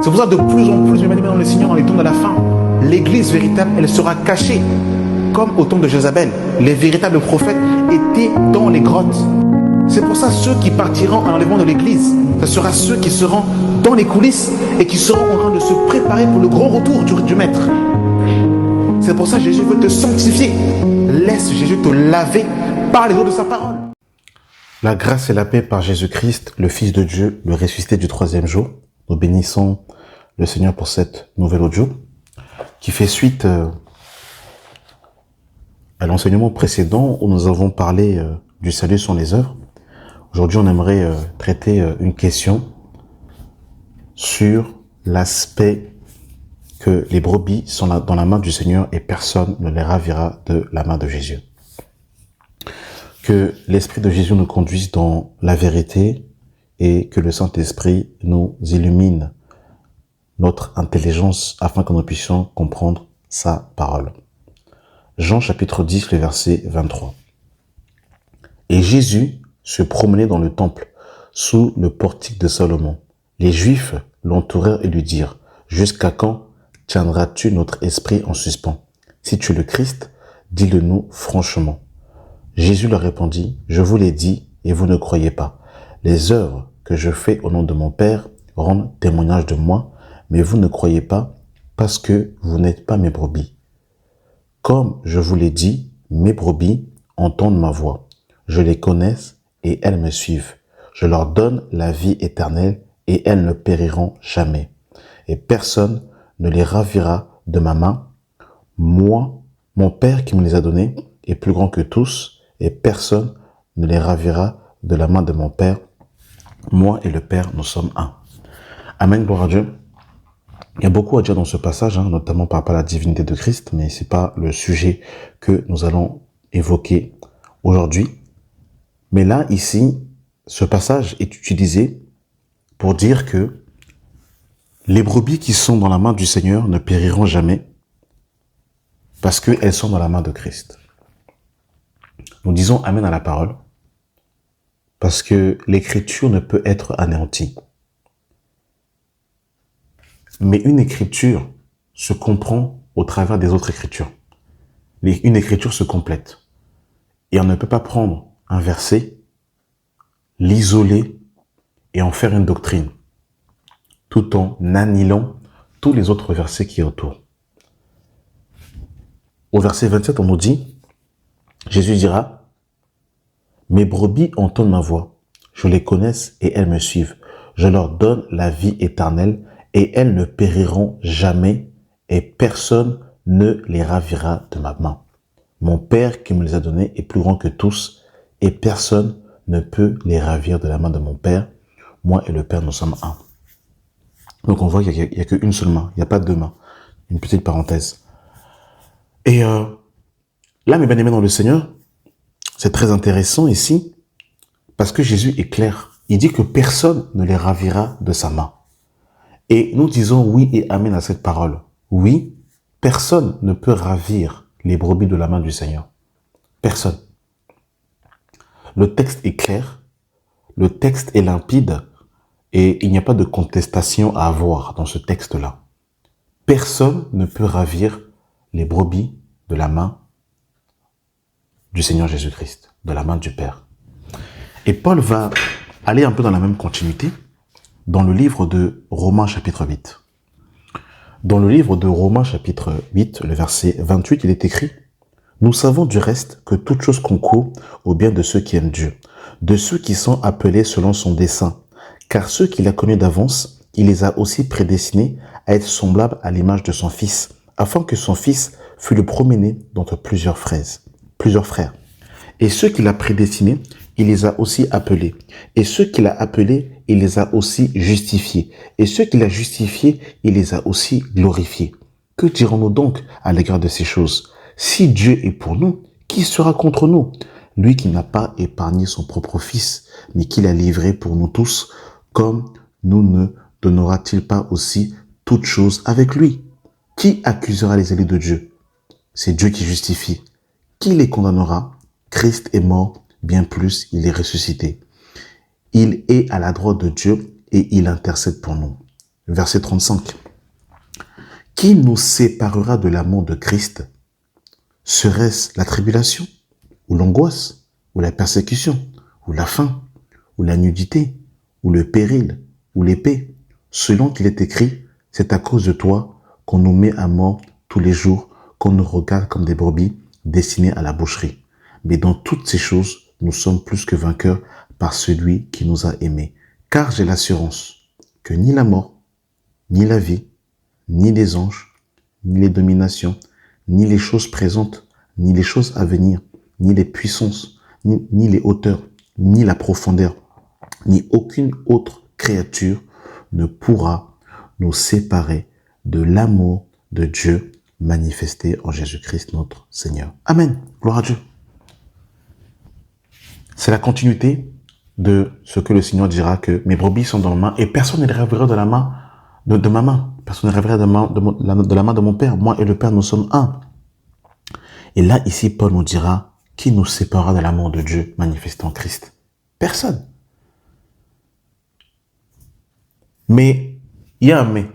C'est pour ça que de plus en plus, même dans le Seigneur, dans les temps de la fin, l'église véritable, elle sera cachée. Comme au temps de Jézabel, les véritables prophètes étaient dans les grottes. C'est pour ça ceux qui partiront à l'enlèvement de l'église, ce sera ceux qui seront dans les coulisses et qui seront en train de se préparer pour le grand retour du Maître. C'est pour ça que Jésus veut te sanctifier. Laisse Jésus te laver par les eaux de sa parole. La grâce et la paix par Jésus-Christ, le Fils de Dieu, le ressuscité du troisième jour. Nous bénissons le Seigneur pour cette nouvelle audio qui fait suite à l'enseignement précédent où nous avons parlé du salut sans les œuvres. Aujourd'hui, on aimerait traiter une question sur l'aspect que les brebis sont dans la main du Seigneur et personne ne les ravira de la main de Jésus. Que l'Esprit de Jésus nous conduise dans la vérité et que le Saint-Esprit nous illumine notre intelligence afin que nous puissions comprendre sa parole. Jean chapitre 10, le verset 23. Et Jésus se promenait dans le temple, sous le portique de Salomon. Les Juifs l'entourèrent et lui dirent, « Jusqu'à quand tiendras-tu notre esprit en suspens? Si tu es le Christ, dis-le-nous franchement. » Jésus leur répondit, « Je vous l'ai dit et vous ne croyez pas. Les œuvres que je fais au nom de mon Père rendent témoignage de moi, mais vous ne croyez pas parce que vous n'êtes pas mes brebis. Comme je vous l'ai dit, mes brebis entendent ma voix. Je les connais et elles me suivent. Je leur donne la vie éternelle et elles ne périront jamais. Et personne ne les ravira de ma main. Moi, mon Père qui me les a donnés est plus grand que tous et personne ne les ravira de la main de mon Père. Moi et le Père, nous sommes un. » Amen, gloire à Dieu. Il y a beaucoup à dire dans ce passage, notamment par rapport à la divinité de Christ, mais c'est pas le sujet que nous allons évoquer aujourd'hui. Mais là, ici, ce passage est utilisé pour dire que les brebis qui sont dans la main du Seigneur ne périront jamais parce qu'elles sont dans la main de Christ. Nous disons Amen à la parole parce que l'écriture ne peut être anéantie. Mais une écriture se comprend au travers des autres écritures. Une écriture se complète. Et on ne peut pas prendre un verset, l'isoler et en faire une doctrine, tout en annihilant tous les autres versets qui entourent. Au verset 27, on nous dit, Jésus dira, « Mes brebis entendent ma voix, je les connais et elles me suivent. Je leur donne la vie éternelle et elles ne périront jamais et personne ne les ravira de ma main. Mon Père qui me les a donnés est plus grand que tous et personne ne peut les ravir de la main de mon Père. Moi et le Père, nous sommes un. » Donc on voit qu'il n'y a qu'une seule main, il n'y a pas deux mains. Une petite parenthèse. Et là, mes bien-aimés dans le Seigneur, c'est très intéressant ici parce que Jésus est clair. Il dit que personne ne les ravira de sa main. Et nous disons oui et amen à cette parole. Oui, personne ne peut ravir les brebis de la main du Seigneur. Personne. Le texte est clair, le texte est limpide et il n'y a pas de contestation à avoir dans ce texte-là. Personne ne peut ravir les brebis de la main du Seigneur Jésus-Christ, de la main du Père. Et Paul va aller un peu dans la même continuité dans le livre de Romains chapitre 8. Dans le livre de Romains chapitre 8, le verset 28, il est écrit « Nous savons du reste que toute chose concourt au bien de ceux qui aiment Dieu, de ceux qui sont appelés selon son dessein. Car ceux qu'il a connus d'avance, il les a aussi prédestinés à être semblables à l'image de son Fils, afin que son Fils fût le premier-né d'entre plusieurs frères. Et ceux qu'il a prédestinés, il les a aussi appelés. Et ceux qu'il a appelés, il les a aussi justifiés. Et ceux qu'il a justifiés, il les a aussi glorifiés. Que dirons-nous donc à l'égard de ces choses? Si Dieu est pour nous, qui sera contre nous? Lui qui n'a pas épargné son propre Fils, mais qui l'a livré pour nous tous, comme nous ne donnera-t-il pas aussi toutes choses avec lui? Qui accusera les élus de Dieu? C'est Dieu qui justifie. Qui les condamnera? Christ est mort, bien plus, il est ressuscité. Il est à la droite de Dieu et il intercède pour nous. verset 35. Qui nous séparera de l'amour de Christ? Serait-ce la tribulation, ou l'angoisse, ou la persécution, ou la faim, ou la nudité, ou le péril, ou l'épée? Selon qu'il est écrit, c'est à cause de toi qu'on nous met à mort tous les jours, qu'on nous regarde comme des brebis destinées à la boucherie. Mais dans toutes ces choses, nous sommes plus que vainqueurs par celui qui nous a aimés. Car j'ai l'assurance que ni la mort, ni la vie, ni les anges, ni les dominations, ni les choses présentes, ni les choses à venir, ni les puissances, ni les hauteurs, ni la profondeur, ni aucune autre créature ne pourra nous séparer de l'amour de Dieu manifesté en Jésus-Christ notre Seigneur. Amen. Gloire à Dieu. C'est la continuité de ce que le Seigneur dira, que mes brebis sont dans ma main et personne ne les rêvera de la main de ma main. Personne ne rêvera de la main de mon Père. Moi et le Père, nous sommes un. Et là, ici, Paul nous dira, qui nous séparera de l'amour de Dieu manifesté en Christ? Personne. Mais, il y a un mais.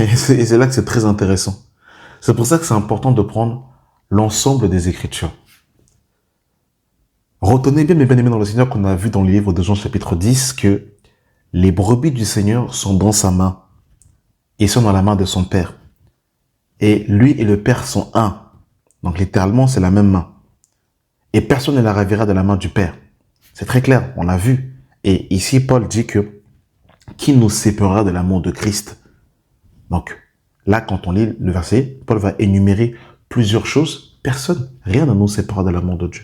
Et c'est là que c'est très intéressant. C'est pour ça que c'est important de prendre l'ensemble des Écritures. Retenez bien, mes bien-aimés dans le Seigneur, qu'on a vu dans le livre de Jean chapitre 10, que les brebis du Seigneur sont dans sa main. Ils sont dans la main de son Père. Et lui et le Père sont un. Donc littéralement, c'est la même main. Et personne ne la ravira de la main du Père. C'est très clair, on l'a vu. Et ici, Paul dit que qui nous séparera de l'amour de Christ? Donc là, quand on lit le verset, Paul va énumérer plusieurs choses. Personne, rien ne nous séparera de l'amour de Dieu.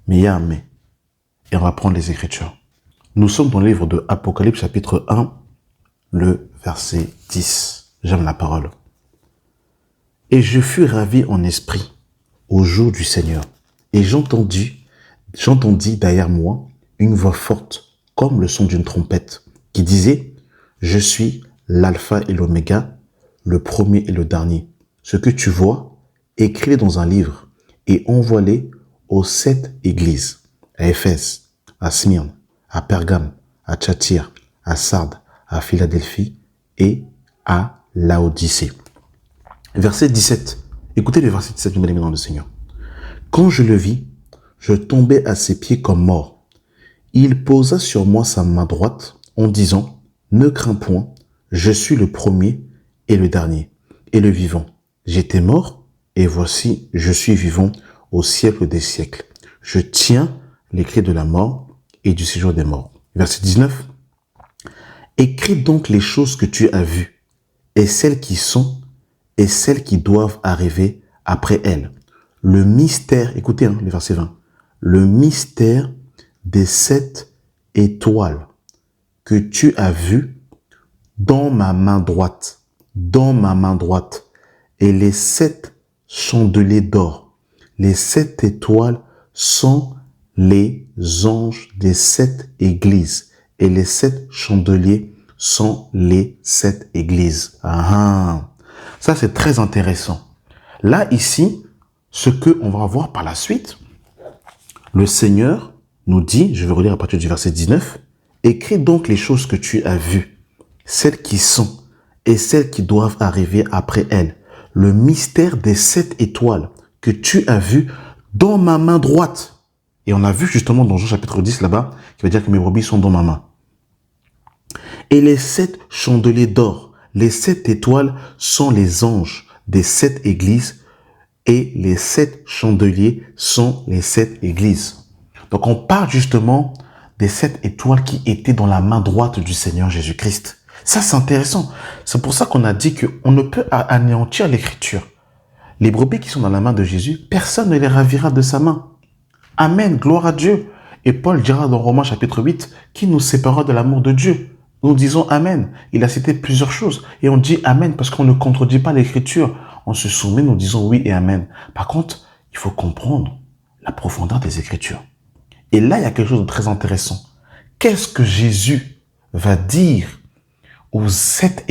Mais il y a un mais. Et on va prendre les Écritures. Nous sommes dans le livre de Apocalypse, chapitre 1, le verset 10. J'aime la parole. Et je fus ravi en esprit au jour du Seigneur. Et j'entendis derrière moi une voix forte, comme le son d'une trompette, qui disait, je suis l'alpha et l'oméga, le premier et le dernier. Ce que tu vois, écris-le dans un livre et envoie-les aux 7 églises, à Éphèse, à Smyrne, à Pergame, à Thyatire, à Sardes, à Philadelphie et à Laodicée. Verset 17. Écoutez le verset 17, mes amis dans le Seigneur. Quand je le vis, je tombai à ses pieds comme mort. Il posa sur moi sa main droite en disant, ne crains point, je suis le premier et le dernier et le vivant. J'étais mort et voici, je suis vivant au siècle des siècles. Je tiens les clés de la mort et du séjour des morts. Verset 19. Écris donc les choses que tu as vues, et celles qui sont, et celles qui doivent arriver après elles. Le mystère, écoutez le verset 20, le mystère des 7 étoiles que tu as vues dans ma main droite, et les 7 chandeliers d'or. Les 7 étoiles sont les anges des 7 églises et les 7 chandeliers sont les 7 églises. Ça, c'est très intéressant. Là, ici, ce qu'on va voir par la suite, le Seigneur nous dit, je vais relire à partir du verset 19, « Écris donc les choses que tu as vues, celles qui sont et celles qui doivent arriver après elles, le mystère des 7 étoiles que tu as vues dans ma main droite. » Et on a vu justement dans Jean chapitre 10 là-bas, qui veut dire que mes brebis sont dans ma main. Et les 7 chandeliers d'or, les 7 étoiles sont les anges des 7 églises et les 7 chandeliers sont les 7 églises. Donc on parle justement des 7 étoiles qui étaient dans la main droite du Seigneur Jésus-Christ. Ça, c'est intéressant. C'est pour ça qu'on a dit qu'on ne peut anéantir l'écriture. Les brebis qui sont dans la main de Jésus, personne ne les ravira de sa main. Amen, gloire à Dieu. Et Paul dira dans Romains chapitre 8, qui nous séparera de l'amour de Dieu? Nous disons Amen. Il a cité plusieurs choses. Et on dit Amen parce qu'on ne contredit pas l'écriture. On se soumet, nous disons oui et Amen. Par contre, il faut comprendre la profondeur des Écritures. Et là, il y a quelque chose de très intéressant. Qu'est-ce que Jésus va dire aux 7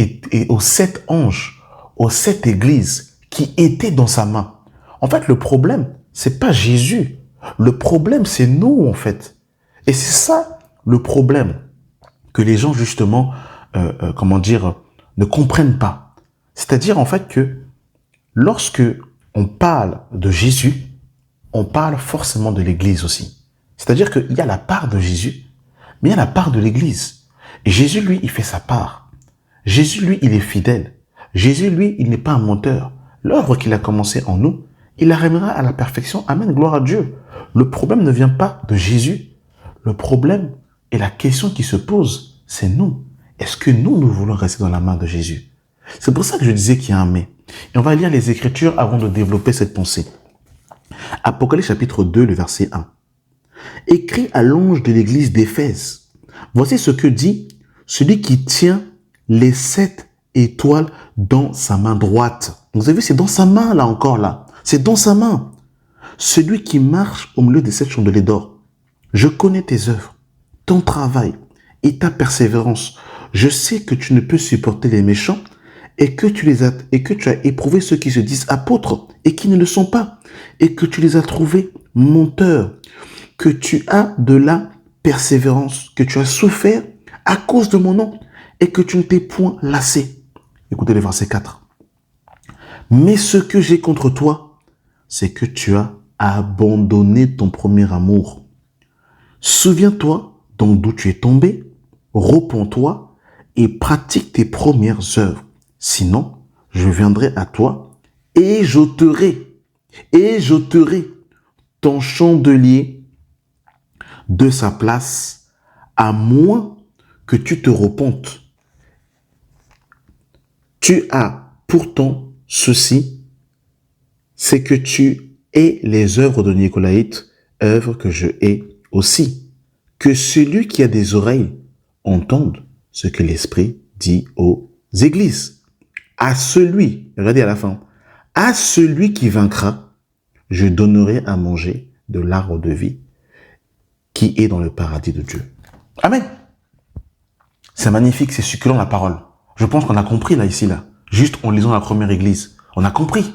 anges, aux 7 églises qui étaient dans sa main? En fait, le problème, c'est pas Jésus. Le problème, c'est nous, en fait. Et c'est ça, le problème, que les gens, justement, ne comprennent pas. C'est-à-dire en fait que lorsque on parle de Jésus, on parle forcément de l'Église aussi. C'est-à-dire qu'il y a la part de Jésus, mais il y a la part de l'Église. Et Jésus, lui, il fait sa part. Jésus, lui, il est fidèle. Jésus, lui, il n'est pas un menteur. L'œuvre qu'il a commencée en nous, il la ramènera à la perfection. Amen, gloire à Dieu. Le problème ne vient pas de Jésus. Le problème et la question qui se pose, c'est nous. Est-ce que nous voulons rester dans la main de Jésus? C'est pour ça que je disais qu'il y a un mais. Et on va lire les Écritures avant de développer cette pensée. Apocalypse chapitre 2, le verset 1. Écrit à l'ange de l'église d'Éphèse. Voici ce que dit celui qui tient les 7 étoiles dans sa main droite. Vous avez vu, c'est dans sa main, là encore, là. C'est dans sa main. Celui qui marche au milieu des 7 chandeliers d'or. Je connais tes œuvres, ton travail et ta persévérance. Je sais que tu ne peux supporter les méchants et que tu as éprouvé ceux qui se disent apôtres et qui ne le sont pas, et que tu les as trouvés menteurs, que tu as de la persévérance, que tu as souffert à cause de mon nom et que tu ne t'es point lassé. Écoutez le verset 4. Mais ce que j'ai contre toi, c'est que tu as abandonné ton premier amour. Souviens-toi donc d'où tu es tombé, repens-toi et pratique tes premières œuvres. Sinon, je viendrai à toi et j'ôterai ton chandelier de sa place, à moins que tu te repentes. Tu as pourtant ceci, c'est que tu hais les œuvres de Nicolaïte, œuvres que je hais aussi. Que celui qui a des oreilles entende ce que l'Esprit dit aux églises. À celui, regardez à la fin, à celui qui vaincra, je donnerai à manger de l'arbre de vie qui est dans le paradis de Dieu. Amen. C'est magnifique, c'est succulent la parole. Je pense qu'on a compris là, ici, là. Juste en lisant la première église. On a compris.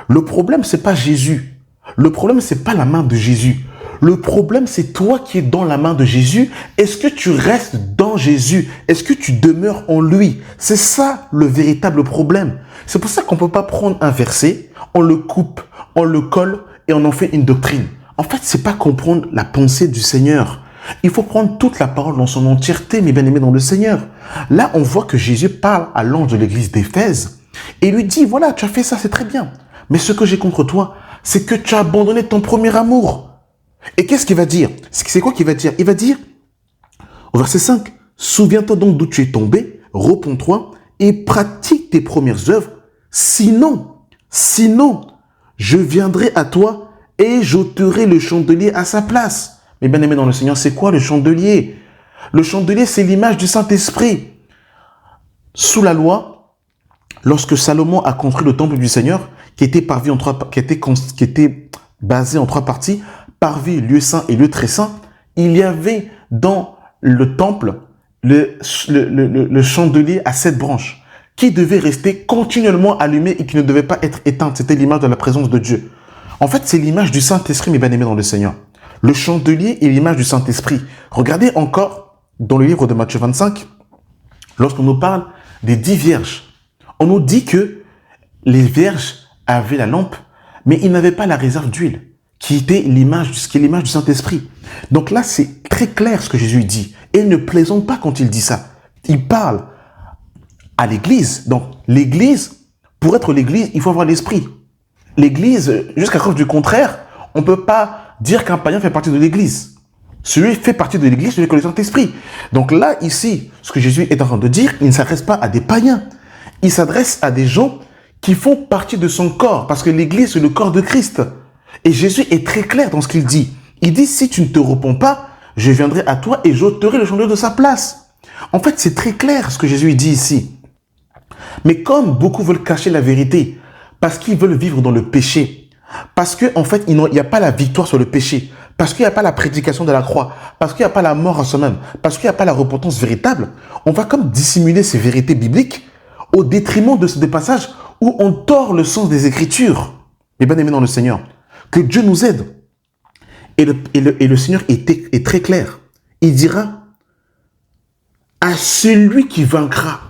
Le problème, c'est pas Jésus. Le problème, c'est pas la main de Jésus. Le problème, c'est toi qui es dans la main de Jésus. Est-ce que tu restes dans Jésus? Est-ce que tu demeures en lui? C'est ça le véritable problème. C'est pour ça qu'on ne peut pas prendre un verset, on le coupe, on le colle et on en fait une doctrine. En fait, c'est pas comprendre la pensée du Seigneur. Il faut prendre toute la parole dans son entièreté, mes bien-aimés dans le Seigneur. Là, on voit que Jésus parle à l'ange de l'église d'Éphèse et lui dit, voilà, tu as fait ça, c'est très bien. Mais ce que j'ai contre toi, c'est que tu as abandonné ton premier amour. Et qu'est-ce qu'il va dire? C'est quoi qu'il va dire? Il va dire, au verset 5, souviens-toi donc d'où tu es tombé, repens-toi et pratique tes premières œuvres. Sinon, je viendrai à toi et j'ôterai le chandelier à sa place. Mais bien aimé dans le Seigneur, c'est quoi le chandelier? Le chandelier, c'est l'image du Saint-Esprit. Sous la loi, lorsque Salomon a construit le temple du Seigneur, qui était basé en 3 parties, parvis, lieu saint et lieu très saint, il y avait dans le temple le chandelier à 7 branches qui devait rester continuellement allumé et qui ne devait pas être éteinte. C'était l'image de la présence de Dieu. En fait, c'est l'image du Saint-Esprit, mes bien-aimés dans le Seigneur. Le chandelier est l'image du Saint-Esprit. Regardez encore dans le livre de Matthieu 25, lorsqu'on nous parle des 10 vierges. On nous dit que les vierges avaient la lampe, mais ils n'avaient pas la réserve d'huile, qui est l'image du Saint-Esprit. Donc là, c'est très clair ce que Jésus dit. Et il ne plaisante pas quand il dit ça. Il parle à l'église. Donc l'église, pour être l'église, il faut avoir l'esprit. L'église, jusqu'à preuve du contraire, on ne peut pas dire qu'un païen fait partie de l'église. Celui fait partie de l'église, celui qui a le Saint-Esprit. Donc là, ici, ce que Jésus est en train de dire, il ne s'adresse pas à des païens. Il s'adresse à des gens qui font partie de son corps, parce que l'église, c'est le corps de Christ. Et Jésus est très clair dans ce qu'il dit. Il dit, si tu ne te repens pas, je viendrai à toi et j'ôterai le chandelier de sa place. En fait, c'est très clair ce que Jésus dit ici. Mais comme beaucoup veulent cacher la vérité, parce qu'ils veulent vivre dans le péché, parce qu'en fait, il n'y a pas la victoire sur le péché, parce qu'il n'y a pas la prédication de la croix, parce qu'il n'y a pas la mort à soi-même, parce qu'il n'y a pas la repentance véritable, on va comme dissimuler ces vérités bibliques au détriment de des passages où on tord le sens des Écritures. Mais bien aimé dans le Seigneur, que Dieu nous aide. Et le Seigneur est très clair. Il dira, à celui qui vaincra.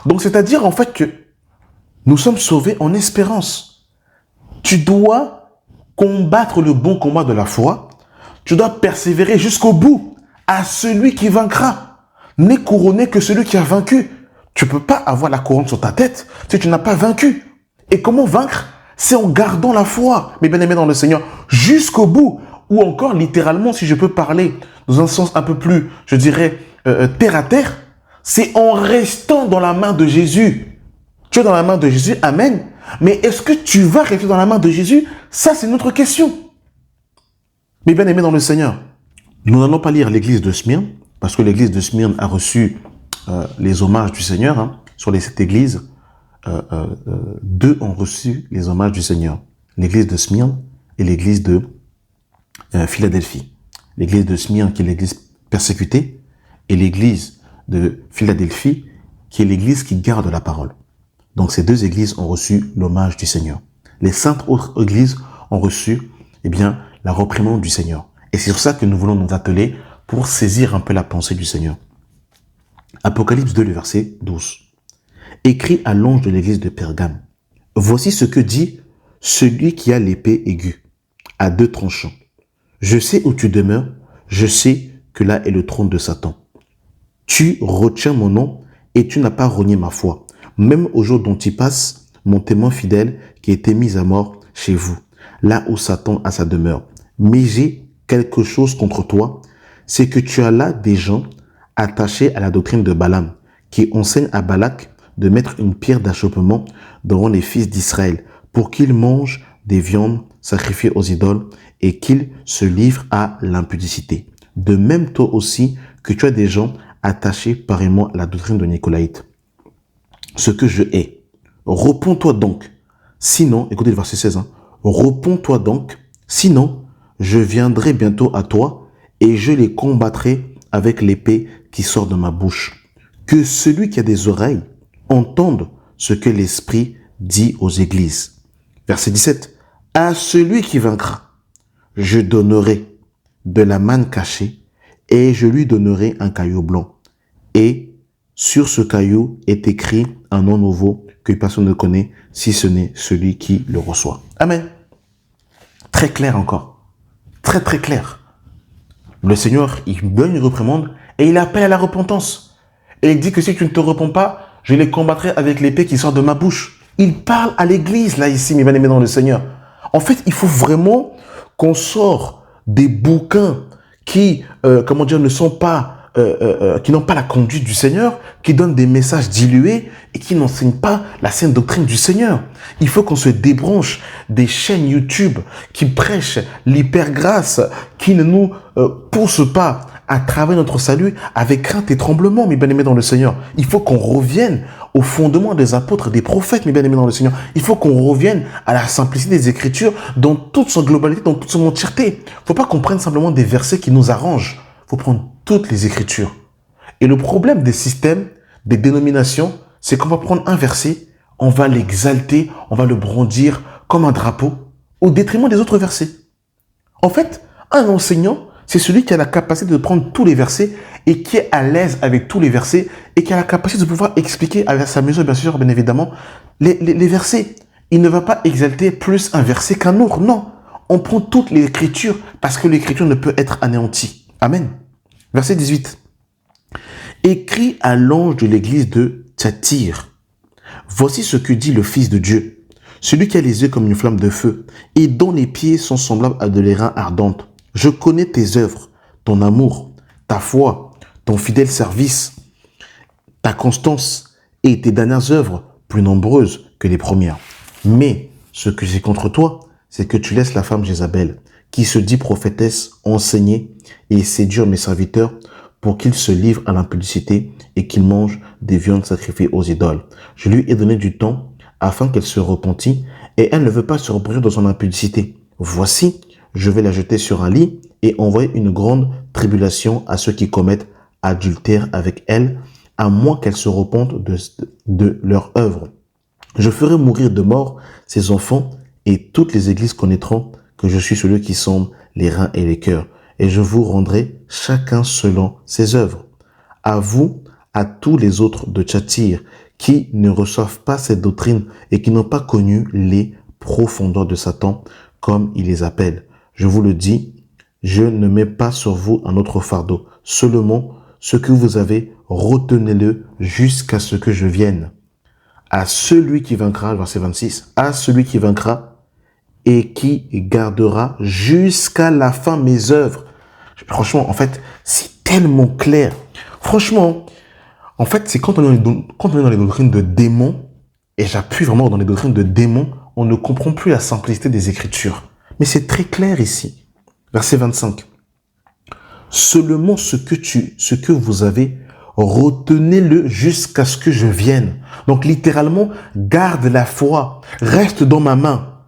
Donc, c'est-à-dire en fait que nous sommes sauvés en espérance. Tu dois combattre le bon combat de la foi. Tu dois persévérer jusqu'au bout à celui qui vaincra. N'est couronné que celui qui a vaincu. Tu ne peux pas avoir la couronne sur ta tête si tu n'as pas vaincu. Et comment vaincre? C'est en gardant la foi, mes bien-aimés dans le Seigneur, jusqu'au bout. Ou encore, littéralement, si je peux parler dans un sens un peu plus, je dirais, terre à terre, c'est en restant dans la main de Jésus. Tu es dans la main de Jésus, amen. Mais est-ce que tu vas rester dans la main de Jésus? Ça, c'est notre question. Mes bien-aimés dans le Seigneur, nous n'allons pas lire l'église de Smyrne, parce que l'église de Smyrne a reçu les hommages du Seigneur. Hein. Sur les 7 églises, 2 ont reçu les hommages du Seigneur. L'église de Smyrne et l'église de Philadelphie. L'église de Smyrne qui est l'église persécutée et l'église de Philadelphie qui est l'église qui garde la parole. Donc ces 2 églises ont reçu l'hommage du Seigneur. Les 5 autres églises ont reçu la réprimande du Seigneur. Et c'est sur ça que nous voulons nous atteler pour saisir un peu la pensée du Seigneur. Apocalypse 2, le verset 12. Écrit à l'ange de l'église de Pergame. Voici ce que dit celui qui a l'épée aiguë, à 2 tranchants. Je sais où tu demeures, je sais que là est le trône de Satan. Tu retiens mon nom et tu n'as pas renié ma foi. Même au jour dont tu passes, mon témoin fidèle qui a été mis à mort chez vous, là où Satan a sa demeure. Mais j'ai quelque chose contre toi, c'est que tu as là des gens attachés à la doctrine de Balaam, qui enseigne à Balak de mettre une pierre d'achoppement devant les fils d'Israël pour qu'ils mangent des viandes sacrifiées aux idoles et qu'ils se livrent à l'impudicité. De même toi aussi que tu as des gens attachés pareillement à la doctrine de Nicolaïte. Ce que je hais. Réponds-toi donc. Sinon, écoutez le verset 16, réponds-toi donc, sinon je viendrai bientôt à toi et je les combattrai avec l'épée qui sort de ma bouche. Que celui qui a des oreilles entende ce que l'Esprit dit aux églises. Verset 17. À celui qui vaincra, je donnerai de la manne cachée et je lui donnerai un caillou blanc. Et sur ce caillou est écrit un nom nouveau que personne ne connaît si ce n'est celui qui le reçoit. Amen. Très clair encore. Très très clair. Le Seigneur, il donne une réprimande et il appelle à la repentance. Et il dit que si tu ne te repens pas, je les combattrai avec l'épée qui sort de ma bouche. Il parle à l'église, là, ici, mes bien-aimés dans le Seigneur. En fait, il faut vraiment qu'on sorte des bouquins qui, ne sont pas, qui n'ont pas la conduite du Seigneur, qui donnent des messages dilués et qui n'enseignent pas la sainte doctrine du Seigneur. Il faut qu'on se débranche des chaînes YouTube qui prêchent l'hypergrâce, qui ne nous poussent pas à travailler notre salut avec crainte et tremblement, mes bien-aimés dans le Seigneur. Il faut qu'on revienne au fondement des apôtres, des prophètes, mes bien-aimés dans le Seigneur. Il faut qu'on revienne à la simplicité des Écritures dans toute son globalité, dans toute son entièreté. Il ne faut pas qu'on prenne simplement des versets qui nous arrangent. Il faut prendre toutes les Écritures. Et le problème des systèmes, des dénominations, c'est qu'on va prendre un verset, on va l'exalter, on va le brandir comme un drapeau, au détriment des autres versets. En fait, un enseignant, c'est celui qui a la capacité de prendre tous les versets et qui est à l'aise avec tous les versets et qui a la capacité de pouvoir expliquer à sa mesure, bien sûr, bien évidemment, les versets. Il ne va pas exalter plus un verset qu'un autre. Non, on prend toute l'écriture parce que l'écriture ne peut être anéantie. Amen. Verset 18. Écrit à l'ange de l'église de Thyatire. Voici ce que dit le Fils de Dieu, celui qui a les yeux comme une flamme de feu et dont les pieds sont semblables à de l'airain ardente. Je connais tes œuvres, ton amour, ta foi, ton fidèle service, ta constance et tes dernières œuvres plus nombreuses que les premières. Mais ce que j'ai contre toi, c'est que tu laisses la femme Jézabel, qui se dit prophétesse, enseigner et séduire mes serviteurs pour qu'ils se livrent à l'impudicité et qu'ils mangent des viandes sacrifiées aux idoles. Je lui ai donné du temps afin qu'elle se repentît et elle ne veut pas se reproduire dans son impudicité. Voici, je vais la jeter sur un lit et envoyer une grande tribulation à ceux qui commettent adultère avec elle, à moins qu'elles se repentent de leur œuvre. Je ferai mourir de mort ses enfants et toutes les églises connaîtront que je suis celui qui sonde les reins et les cœurs, et je vous rendrai chacun selon ses œuvres. À vous, à tous les autres de Thyatire qui ne reçoivent pas cette doctrine et qui n'ont pas connu les profondeurs de Satan, comme il les appelle. Je vous le dis, je ne mets pas sur vous un autre fardeau. Seulement, ce que vous avez, retenez-le jusqu'à ce que je vienne. À celui qui vaincra, verset 26, à celui qui vaincra et qui gardera jusqu'à la fin mes œuvres. Franchement, en fait, c'est tellement clair. Franchement, en fait, c'est quand on est dans les doctrines de démons, et j'appuie vraiment dans les doctrines de démons, on ne comprend plus la simplicité des Écritures. Mais c'est très clair ici. Verset 25. Seulement ce que vous avez, retenez-le jusqu'à ce que je vienne. Donc littéralement, garde la foi, reste dans ma main.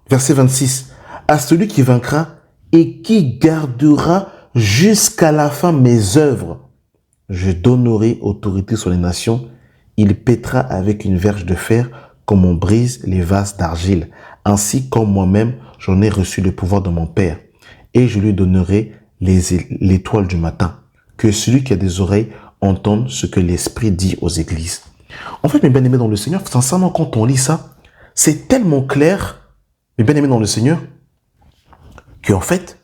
Verset 26. À celui qui vaincra et qui gardera jusqu'à la fin mes œuvres, je donnerai autorité sur les nations. Il pètera avec une verge de fer comme on brise les vases d'argile. Ainsi comme moi-même, j'en ai reçu le pouvoir de mon Père. Et je lui donnerai l'étoile du matin. Que celui qui a des oreilles entende ce que l'Esprit dit aux églises. En fait, mes bien-aimés dans le Seigneur, sincèrement, quand on lit ça, c'est tellement clair, mes bien-aimés dans le Seigneur, qu'en fait,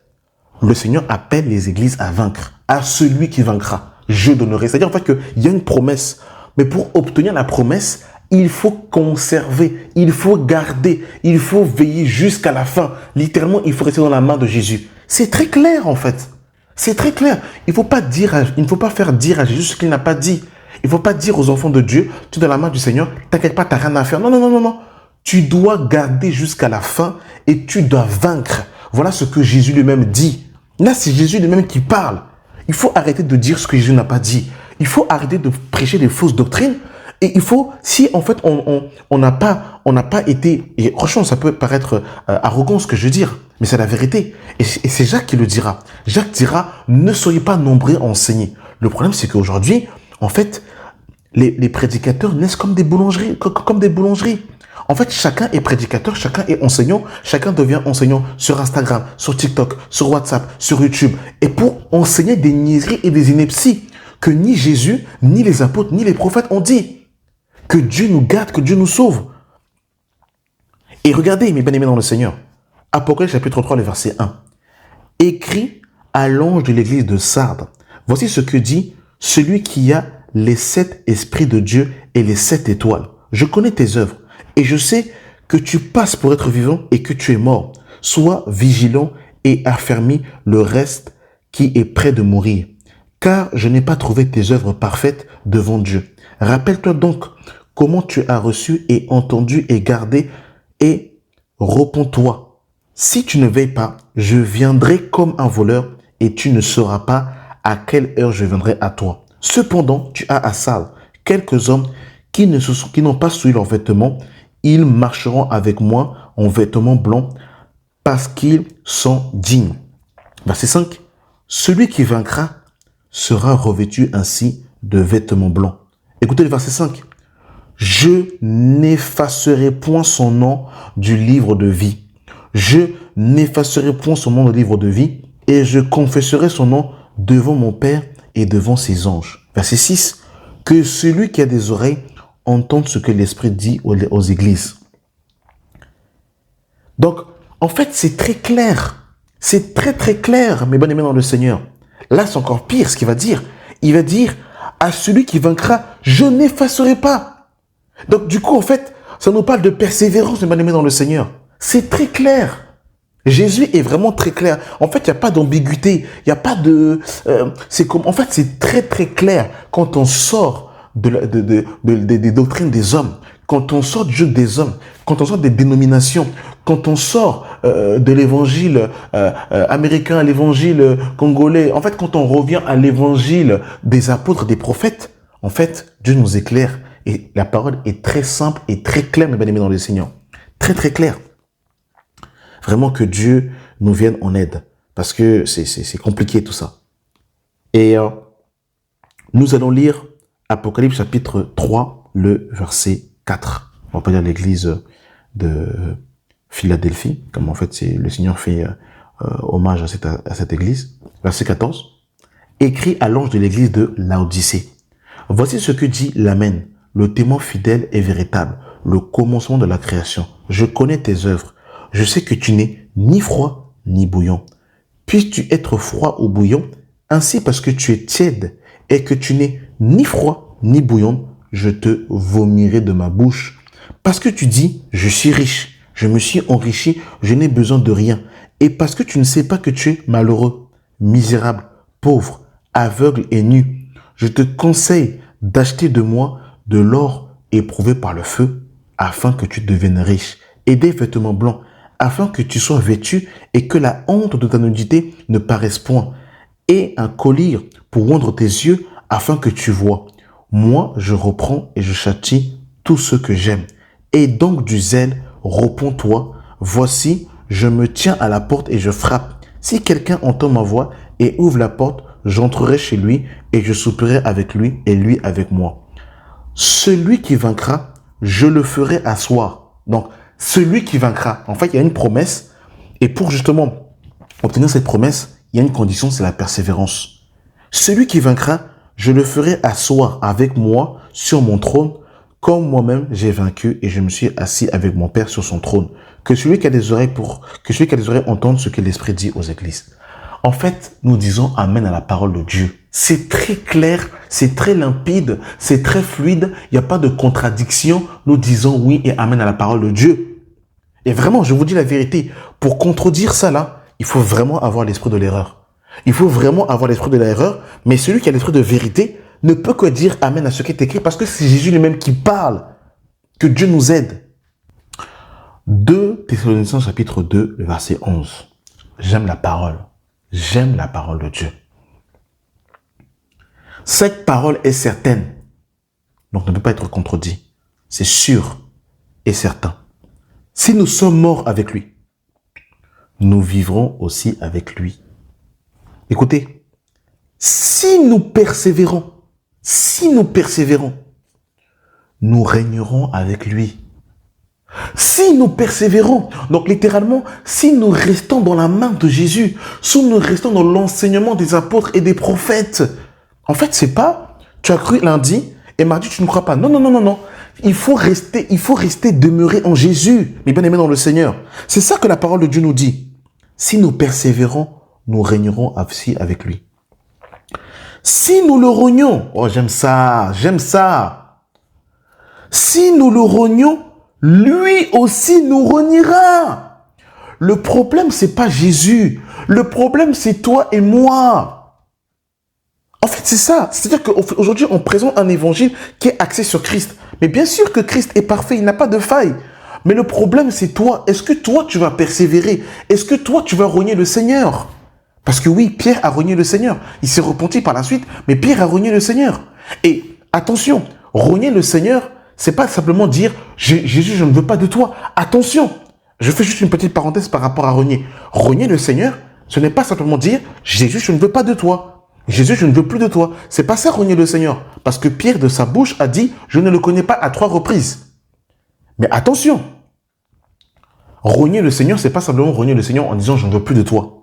le Seigneur appelle les églises à vaincre. À celui qui vaincra, je donnerai. C'est-à-dire en fait qu'il y a une promesse. Mais pour obtenir la promesse, il faut conserver, il faut garder, il faut veiller jusqu'à la fin. Littéralement, il faut rester dans la main de Jésus. C'est très clair en fait. C'est très clair. Il ne faut pas faire dire à Jésus ce qu'il n'a pas dit. Il ne faut pas dire aux enfants de Dieu, tu es dans la main du Seigneur, t'inquiète pas, tu n'as rien à faire. Non, non, non, non, non. Tu dois garder jusqu'à la fin et tu dois vaincre. Voilà ce que Jésus lui-même dit. Là, c'est Jésus lui-même qui parle. Il faut arrêter de dire ce que Jésus n'a pas dit. Il faut arrêter de prêcher des fausses doctrines. Et il faut, si en fait on n'a pas été, et franchement ça peut paraître arrogant ce que je veux dire, mais c'est la vérité. Et c'est Jacques qui le dira. Jacques dira, ne soyez pas nombreux à enseigner. Le problème c'est qu'aujourd'hui, en fait, les prédicateurs naissent comme des boulangeries, En fait, chacun est prédicateur, chacun est enseignant, chacun devient enseignant sur Instagram, sur TikTok, sur WhatsApp, sur YouTube. Et pour enseigner des niaiseries et des inepties que ni Jésus, ni les apôtres, ni les prophètes ont dit. Que Dieu nous garde, que Dieu nous sauve. Et regardez, mes bien-aimés dans le Seigneur, Apocalypse chapitre 3, le verset 1. Écrit à l'ange de l'église de Sardes. Voici ce que dit celui qui a les 7 esprits de Dieu et les 7 étoiles. Je connais tes œuvres et je sais que tu passes pour être vivant et que tu es mort. Sois vigilant et affermis le reste qui est près de mourir. Car je n'ai pas trouvé tes œuvres parfaites devant Dieu. Rappelle-toi donc comment tu as reçu et entendu et gardé et réponds-toi. Si tu ne veilles pas, je viendrai comme un voleur et tu ne sauras pas à quelle heure je viendrai à toi. Cependant, tu as à Sardes quelques hommes qui n'ont pas souillé leurs vêtements. Ils marcheront avec moi en vêtements blancs parce qu'ils sont dignes. Verset 5. Celui qui vaincra sera revêtu ainsi de vêtements blancs. Écoutez le verset 5. Je n'effacerai point son nom du livre de vie. Je n'effacerai point son nom du livre de vie et je confesserai son nom devant mon Père et devant ses anges. Verset 6. Que celui qui a des oreilles entende ce que l'Esprit dit aux églises. Donc, en fait, c'est très clair. C'est très très clair, mes bien-aimés dans le Seigneur. Là, c'est encore pire ce qu'il va dire. Il va dire, à celui qui vaincra, je n'effacerai pas. Donc, du coup, en fait, ça nous parle de persévérance, mes bien-aimés dans le Seigneur. C'est très clair. Jésus est vraiment très clair. En fait, il n'y a pas d'ambiguïté. Il n'y a pas de... en fait, c'est très très clair quand on sort des doctrines des hommes, quand on sort du jeu des hommes, quand on sort des dénominations, quand on sort de l'évangile américain à l'évangile congolais, en fait, quand on revient à l'évangile des apôtres, des prophètes, en fait, Dieu nous éclaire. Et la parole est très simple et très claire, mes bien-aimés dans le Seigneur. Très, très claire. Vraiment que Dieu nous vienne en aide. Parce que c'est compliqué tout ça. Et nous allons lire Apocalypse chapitre 3, le verset 4. On va pas lire l'église de Philadelphie, comme en fait le Seigneur fait hommage à cette église. Verset 14. Écrit à l'ange de l'église de Laodicée. Voici ce que dit l'Amen, le témoin fidèle et véritable, le commencement de la création. Je connais tes œuvres. Je sais que tu n'es ni froid ni bouillant. Puisses-tu être froid ou bouillant, ainsi parce que tu es tiède et que tu n'es ni froid ni bouillant, je te vomirai de ma bouche. Parce que tu dis, je suis riche, je me suis enrichi, je n'ai besoin de rien. Et parce que tu ne sais pas que tu es malheureux, misérable, pauvre, aveugle et nu, je te conseille d'acheter de moi de l'or éprouvé par le feu, afin que tu deviennes riche, et des vêtements blancs, afin que tu sois vêtu et que la honte de ta nudité ne paraisse point, et un collier pour oindre tes yeux, afin que tu vois. Moi, je reprends et je châtie tous ceux que j'aime. Et donc du zèle, réponds-toi, voici, je me tiens à la porte et je frappe. Si quelqu'un entend ma voix et ouvre la porte, j'entrerai chez lui et je souperai avec lui et lui avec moi. Celui qui vaincra, je le ferai asseoir. Donc, celui qui vaincra, en fait, il y a une promesse. Et pour justement obtenir cette promesse, il y a une condition, c'est la persévérance. Celui qui vaincra, je le ferai asseoir avec moi sur mon trône, comme moi-même j'ai vaincu et je me suis assis avec mon Père sur son trône. Que celui qui a des oreilles entende ce que l'Esprit dit aux églises. En fait, nous disons amen à la parole de Dieu. C'est très clair, c'est très limpide, c'est très fluide, il n'y a pas de contradiction. Nous disons oui et amen à la parole de Dieu. Et vraiment, je vous dis la vérité, pour contredire ça là, il faut vraiment avoir l'esprit de l'erreur. Il faut vraiment avoir l'esprit de l'erreur, mais celui qui a l'esprit de vérité ne peut que dire amen à ce qui est écrit parce que c'est Jésus lui-même qui parle. Que Dieu nous aide. 2 Thessaloniciens chapitre 2, le verset 11. J'aime la parole. J'aime la parole de Dieu. Cette parole est certaine, donc ne peut pas être contredite. C'est sûr et certain. Si nous sommes morts avec lui, nous vivrons aussi avec lui. Écoutez, si nous persévérons, nous régnerons avec lui. Si nous persévérons, donc littéralement, si nous restons dans la main de Jésus, si nous restons dans l'enseignement des apôtres et des prophètes, en fait, c'est pas, tu as cru lundi et mardi, tu ne crois pas. Non, non, non, non, non. Il faut rester demeurer en Jésus, mes bien-aimés dans le Seigneur. C'est ça que la parole de Dieu nous dit. Si nous persévérons, nous régnerons aussi avec lui. Si nous le rognons, oh j'aime ça. Si nous le rognons, lui aussi nous reniera. Le problème, c'est pas Jésus. Le problème, c'est toi et moi. En fait, c'est ça. C'est-à-dire qu'aujourd'hui, on présente un évangile qui est axé sur Christ. Mais bien sûr que Christ est parfait, il n'a pas de faille. Mais le problème, c'est toi. Est-ce que toi, tu vas persévérer? Est-ce que toi, tu vas rogner le Seigneur? Parce que oui, Pierre a rogné le Seigneur. Il s'est repenti par la suite, mais Pierre a rogné le Seigneur. Et attention, rogner le Seigneur, c'est pas simplement dire « Jésus, je ne veux pas de toi ». Attention, je fais juste une petite parenthèse par rapport à rogner. Rogner le Seigneur, ce n'est pas simplement dire « Jésus, je ne veux pas de toi ». Jésus, je ne veux plus de toi. C'est pas ça rogner le Seigneur. Parce que Pierre, de sa bouche, a dit « Je ne le connais pas » à 3 reprises. Mais attention, rogner le Seigneur, c'est pas simplement rogner le Seigneur en disant « Je ne veux plus de toi ».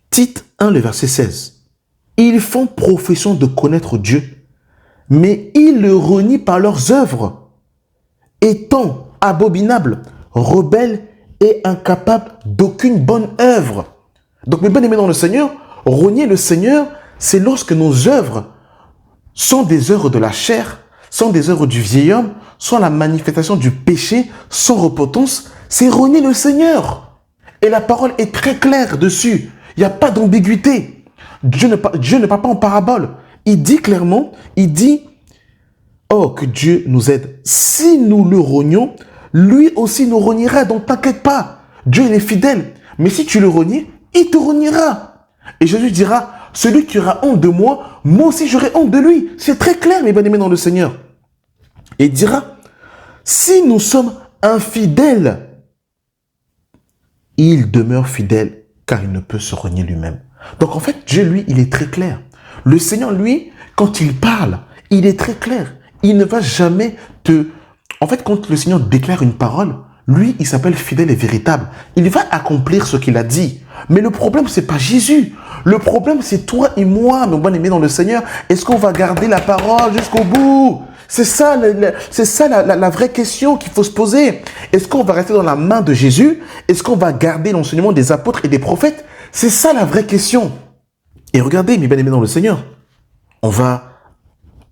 Tite 1, le verset 16. Ils font profession de connaître Dieu, mais ils le renient par leurs œuvres, étant abominables, rebelles et incapables d'aucune bonne œuvre. Donc, mes bien-aimés dans le Seigneur, renier le Seigneur, c'est lorsque nos œuvres sont des œuvres de la chair, sont des œuvres du vieil homme, sont la manifestation du péché, sans repentance, c'est renier le Seigneur. Et la parole est très claire dessus. Il n'y a pas d'ambiguïté. Dieu ne parle pas en parabole. Il dit clairement, il dit, oh, que Dieu nous aide. Si nous le rognons, lui aussi nous rognera. Donc, t'inquiète pas. Dieu, il est fidèle. Mais si tu le rognes, il te rognera. Et Jésus dira, celui qui aura honte de moi, moi aussi j'aurai honte de lui. C'est très clair, mes bien-aimés dans le Seigneur. Et il dira, si nous sommes infidèles, il demeure fidèle car il ne peut se renier lui-même. Donc en fait, Dieu, lui, il est très clair. Le Seigneur, lui, quand il parle, il est très clair. Il ne va jamais te... En fait, quand le Seigneur déclare une parole, lui, il s'appelle fidèle et véritable. Il va accomplir ce qu'il a dit. Mais le problème, c'est pas Jésus. Le problème, c'est toi et moi, mon bien-aimé dans le Seigneur. Est-ce qu'on va garder la parole jusqu'au bout? C'est ça, la vraie question qu'il faut se poser. Est-ce qu'on va rester dans la main de Jésus? Est-ce qu'on va garder l'enseignement des apôtres et des prophètes? C'est ça la vraie question. Et regardez, mes bien-aimés dans le Seigneur, on va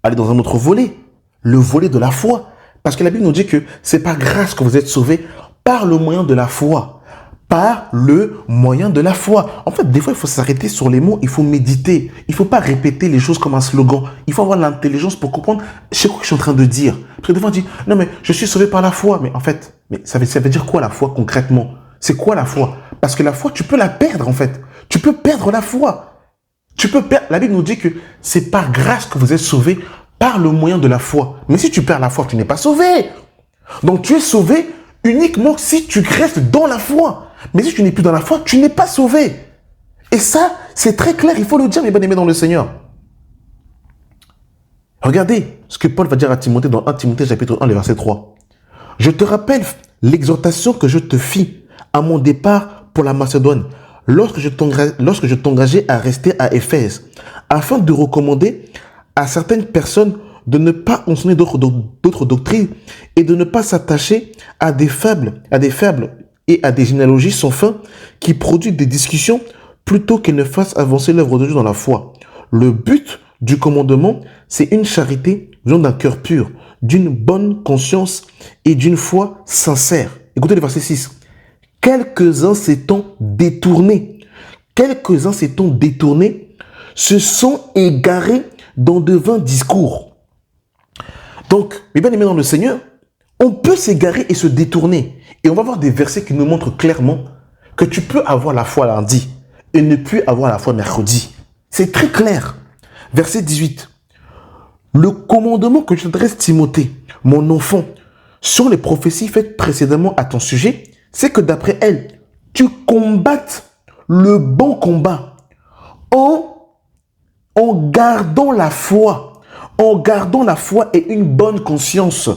aller dans un autre volet, le volet de la foi. Parce que la Bible nous dit que c'est par grâce que vous êtes sauvés par le moyen de la foi. Par le moyen de la foi. En fait, des fois, il faut s'arrêter sur les mots, il faut méditer. Il ne faut pas répéter les choses comme un slogan. Il faut avoir l'intelligence pour comprendre ce que je suis en train de dire. Parce que des fois, on dit, non mais je suis sauvé par la foi. Mais en fait, ça veut dire quoi la foi concrètement? C'est quoi la foi? Parce que la foi, tu peux la perdre en fait. Tu peux perdre la foi. La Bible nous dit que c'est par grâce que vous êtes sauvés par le moyen de la foi. Mais si tu perds la foi, tu n'es pas sauvé. Donc tu es sauvé uniquement si tu restes dans la foi. Mais si tu n'es plus dans la foi, tu n'es pas sauvé. Et ça, c'est très clair, il faut le dire, mes bien-aimés dans le Seigneur. Regardez ce que Paul va dire à Timothée dans 1 Timothée chapitre 1, le verset 3. Je te rappelle l'exhortation que je te fis à mon départ pour la Macédoine, lorsque je t'engageais à rester à Éphèse, afin de recommander à certaines personnes de ne pas enseigner d'autres doctrines et de ne pas s'attacher à des fables et à des généalogies sans fin qui produisent des discussions plutôt qu'elles ne fassent avancer l'œuvre de Dieu dans la foi. Le but du commandement, c'est une charité venant d'un cœur pur, d'une bonne conscience et d'une foi sincère. Écoutez le verset 6. Quelques-uns s'étant détournés, se sont égarés dans de vains discours. Donc, mes bien-aimés dans le Seigneur, on peut s'égarer et se détourner. Et on va voir des versets qui nous montrent clairement que tu peux avoir la foi lundi et ne plus avoir la foi mercredi. C'est très clair. Verset 18. Le commandement que je t'adresse, Timothée, mon enfant, sur les prophéties faites précédemment à ton sujet, c'est que d'après elles, tu combattes le bon combat en gardant la foi. En gardant la foi et une bonne conscience.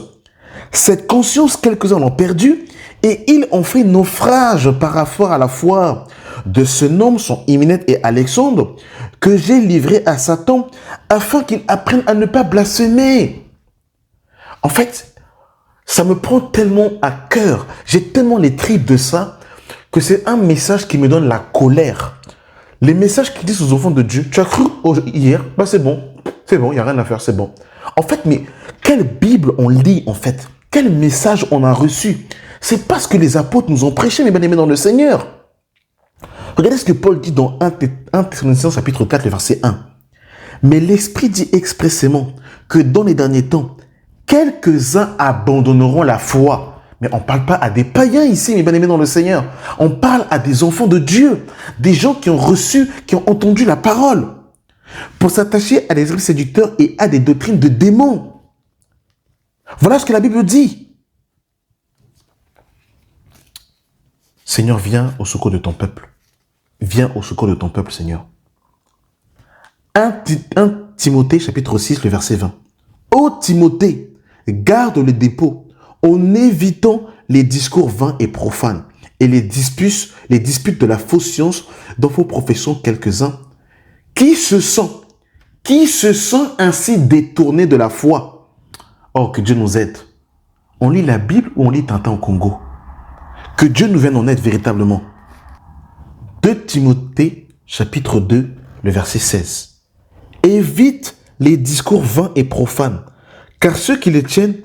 Cette conscience, quelques-uns l'ont perdue et ils ont fait naufrage par rapport à la foi. De ce nom sont Hyménée et Alexandre que j'ai livrés à Satan afin qu'ils apprennent à ne pas blasphémer. En fait, ça me prend tellement à cœur. J'ai tellement les tripes de ça que c'est un message qui me donne la colère. Les messages qui disent aux enfants de Dieu, tu as cru hier, c'est bon, il n'y a rien à faire, c'est bon. En fait, mais quelle Bible on lit en fait? Quel message on a reçu? C'est parce que les apôtres nous ont prêché, mes bien-aimés dans le Seigneur. Regardez ce que Paul dit dans 1 Thessaloniciens chapitre 4, le verset 1. Mais l'Esprit dit expressément que dans les derniers temps, quelques-uns abandonneront la foi. Mais on ne parle pas à des païens ici, mes bien-aimés dans le Seigneur. On parle à des enfants de Dieu, des gens qui ont reçu, qui ont entendu la parole, pour s'attacher à des esprits séducteurs et à des doctrines de démons. Voilà ce que la Bible dit. Seigneur, viens au secours de ton peuple. Viens au secours de ton peuple, Seigneur. 1 Timothée, chapitre 6, le verset 20. Ô Timothée, garde le dépôt en évitant les discours vains et profanes et les disputes de la fausse science dont font profession quelques-uns qui se sont ainsi détournés de la foi. Oh, que Dieu nous aide. On lit la Bible ou on lit Tintin au Congo? Que Dieu nous vienne en aide véritablement. 2 Timothée, chapitre 2, le verset 16. Évite les discours vains et profanes, car ceux qui les tiennent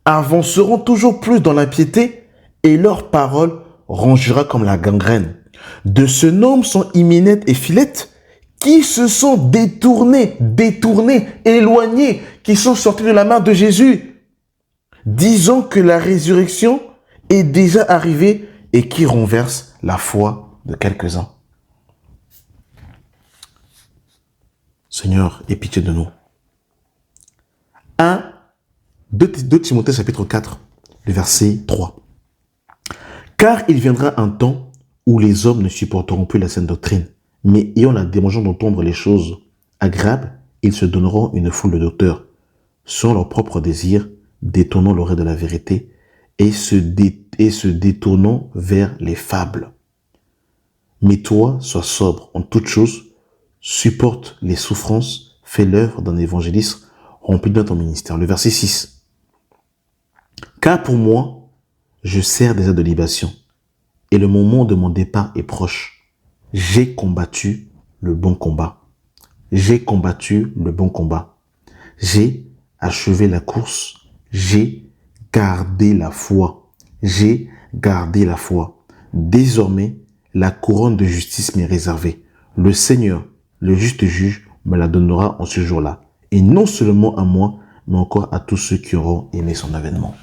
avanceront toujours plus dans l'impiété et leur parole rongera comme la gangrène. De ce nombre sont Hyménée et Philette, qui se sont détournés, éloignés, qui sont sortis de la main de Jésus, disant que la résurrection est déjà arrivée et qui renverse la foi de quelques-uns. Seigneur, aie pitié de nous. 2 Timothée chapitre 4, le verset 3. Car il viendra un temps où les hommes ne supporteront plus la saine doctrine, mais ayant la démangeance d'entendre les choses agréables, ils se donneront une foule de docteurs, selon leurs propres désirs, détournant l'oreille de la vérité, et se se détournant vers les fables. Mais toi, sois sobre en toutes choses, supporte les souffrances, fais l'œuvre d'un évangéliste, remplis bien ton ministère. Le verset 6. Car pour moi, je sers déjà de libation, et le moment de mon départ est proche. J'ai combattu le bon combat. J'ai combattu le bon combat. J'ai achevé la course. J'ai gardé la foi. J'ai gardé la foi. Désormais, la couronne de justice m'est réservée. Le Seigneur, le juste juge, me la donnera en ce jour-là. Et non seulement à moi, mais encore à tous ceux qui auront aimé son avènement.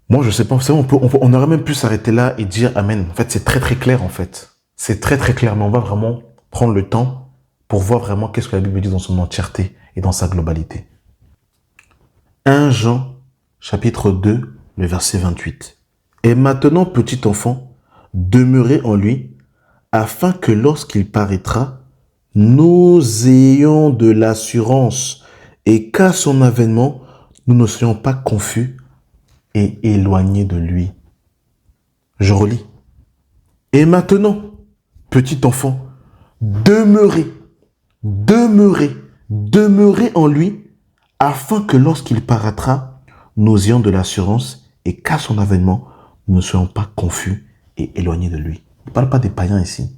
Moi, je sais pas, on aurait même pu s'arrêter là et dire Amen. En fait, c'est très très clair en fait. C'est très très clair, mais on va vraiment prendre le temps pour voir vraiment qu'est-ce que la Bible dit dans son entièreté et dans sa globalité. 1 Jean, chapitre 2, le verset 28. Et maintenant, petit enfant, demeurez en lui, afin que lorsqu'il paraîtra, nous ayons de l'assurance et qu'à son avènement, nous ne soyons pas confus et éloignés de lui. Je relis. Et maintenant, petit enfant, demeurez en lui, afin que lorsqu'il paraîtra, nous ayons de l'assurance et qu'à son avènement, nous ne soyons pas confus et éloignés de lui. Il ne parle pas des païens ici.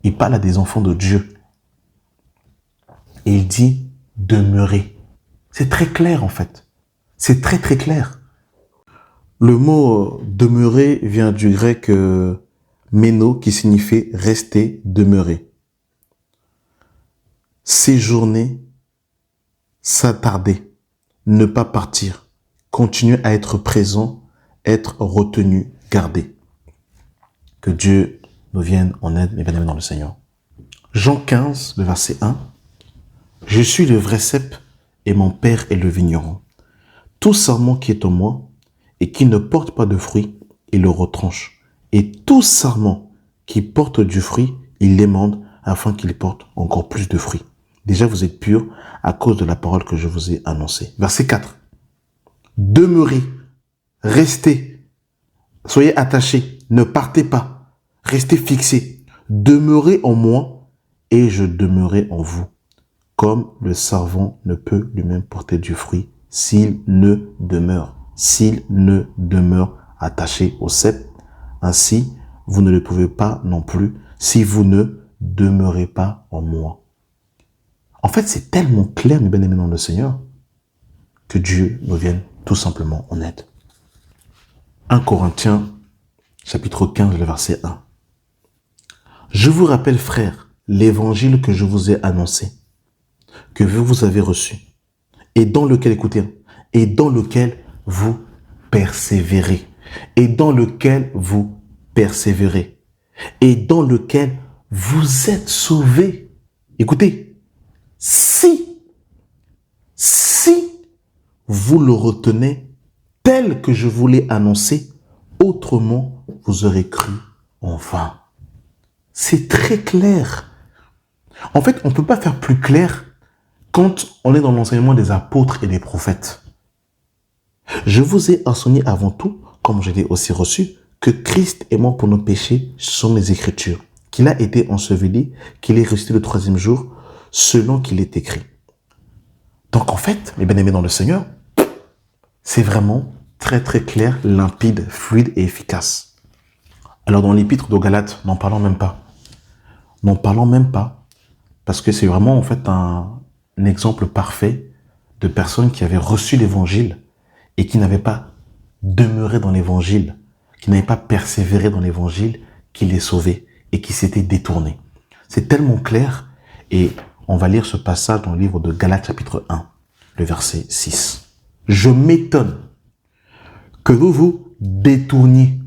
Il parle à des enfants de Dieu. Et il dit demeurer. C'est très clair en fait. C'est très très clair. Le mot demeurer vient du grec méno qui signifie rester, demeurer. Séjourner, s'attarder, ne pas partir, continuer à être présent, être retenu, garder. Que Dieu nous vienne en aide, mes bien-aimés dans le Seigneur. Jean 15, le verset 1. Je suis le vrai cep et mon Père est le vigneron. Tout sarment qui est en moi et qui ne porte pas de fruit, il le retranche. Et tout sarment qui porte du fruit, il l'émande afin qu'il porte encore plus de fruits. Déjà, vous êtes purs à cause de la parole que je vous ai annoncée. Verset 4. Demeurez, restez, soyez attachés, ne partez pas. Restez fixés, demeurez en moi et je demeurerai en vous. Comme le savant ne peut lui-même porter du fruit s'il ne demeure attaché au cep. Ainsi, vous ne le pouvez pas non plus si vous ne demeurez pas en moi. En fait, c'est tellement clair, mes bien-aimés dans le Seigneur, que Dieu nous vienne tout simplement en aide. 1 Corinthiens, chapitre 15, le verset 1. Je vous rappelle, frères, l'évangile que je vous ai annoncé, que vous avez reçu, et dans lequel, écoutez, et dans lequel vous persévérez, et dans lequel vous persévérez, et dans lequel vous êtes sauvés. Écoutez, si vous le retenez tel que je vous l'ai annoncé, autrement vous aurez cru en vain. C'est très clair. En fait, on ne peut pas faire plus clair quand on est dans l'enseignement des apôtres et des prophètes. Je vous ai enseigné avant tout, comme je l'ai aussi reçu, que Christ est mort pour nos péchés selon les Écritures, qu'il a été enseveli, qu'il est ressuscité le troisième jour, selon qu'il est écrit. Donc en fait, mes bien-aimés dans le Seigneur, c'est vraiment très très clair, limpide, fluide et efficace. Alors dans l'épître aux Galates, n'en parlons même pas. N'en parlons même pas, parce que c'est vraiment en fait un exemple parfait de personnes qui avaient reçu l'évangile et qui n'avaient pas demeuré dans l'évangile, qui n'avaient pas persévéré dans l'évangile, qui les sauvait et qui s'étaient détournés. C'est tellement clair et on va lire ce passage dans le livre de Galates chapitre 1, le verset 6. Je m'étonne que vous vous détourniez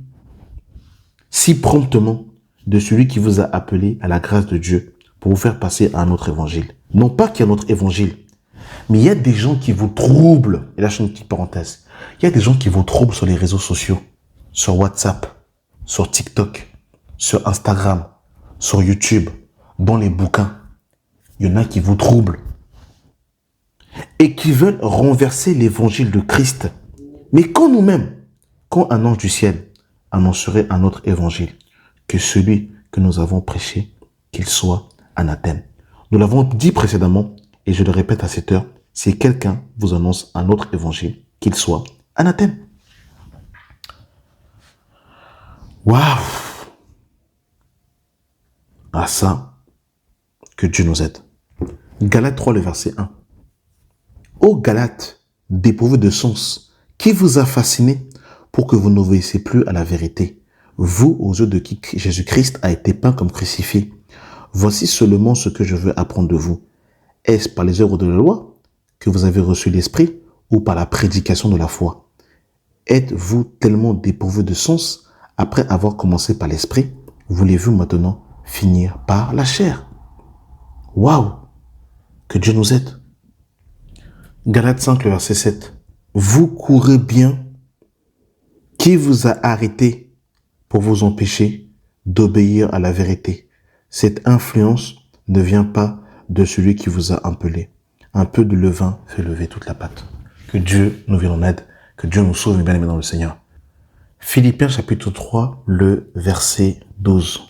si promptement de celui qui vous a appelé à la grâce de Dieu pour vous faire passer à un autre évangile. Non pas qu'il y a un autre évangile, mais il y a des gens qui vous troublent. Et là, je fais une petite parenthèse. Il y a des gens qui vous troublent sur les réseaux sociaux, sur WhatsApp, sur TikTok, sur Instagram, sur YouTube, dans les bouquins. Il y en a qui vous troublent et qui veulent renverser l'évangile de Christ. Mais quand nous-mêmes, quand un ange du ciel annoncerait un autre évangile que celui que nous avons prêché, qu'il soit anathème. Nous l'avons dit précédemment, et je le répète à cette heure, si quelqu'un vous annonce un autre évangile, qu'il soit anathème. Waouh! Ah ça, que Dieu nous aide. Galates 3, le verset 1. Ô Galates, dépourvus de sens, qui vous a fasciné pour que vous n'obéissiez plus à la vérité, vous aux yeux de qui Jésus-Christ a été peint comme crucifié. Voici seulement ce que je veux apprendre de vous. Est-ce par les œuvres de la loi que vous avez reçu l'Esprit ou par la prédication de la foi? Êtes-vous tellement dépourvus de sens après avoir commencé par l'Esprit? Voulez-vous maintenant finir par la chair? Waouh! Que Dieu nous aide. Galates 5, le verset 7. Vous courez bien. Qui vous a arrêté pour vous empêcher d'obéir à la vérité? Cette influence ne vient pas de celui qui vous a appelé. Un peu de levain fait lever toute la pâte. Que Dieu nous vienne en aide. Que Dieu nous sauve, bien aimés dans le Seigneur. Philippiens chapitre 3, le verset 12.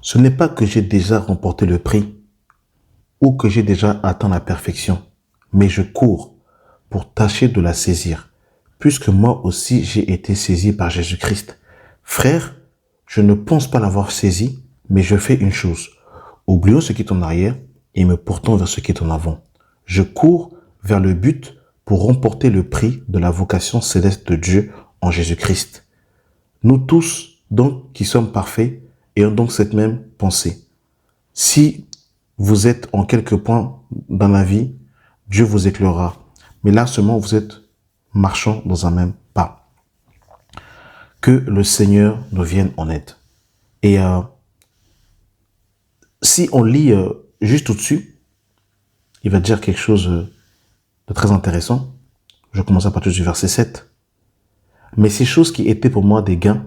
Ce n'est pas que j'ai déjà remporté le prix ou que j'ai déjà atteint la perfection, mais je cours pour tâcher de la saisir, puisque moi aussi j'ai été saisi par Jésus-Christ. Frère, je ne pense pas l'avoir saisi, mais je fais une chose. Oublions ce qui est en arrière et me portons vers ce qui est en avant. Je cours vers le but pour remporter le prix de la vocation céleste de Dieu en Jésus-Christ. Nous tous, donc, qui sommes parfaits, ayons donc cette même pensée. Si vous êtes en quelque point dans la vie, Dieu vous éclairera. Mais là seulement, vous êtes marchant dans un même pas. Que le Seigneur nous vienne en aide. Et si on lit juste au-dessus, il va dire quelque chose de très intéressant. Je commence à partir du verset 7. Mais ces choses qui étaient pour moi des gains,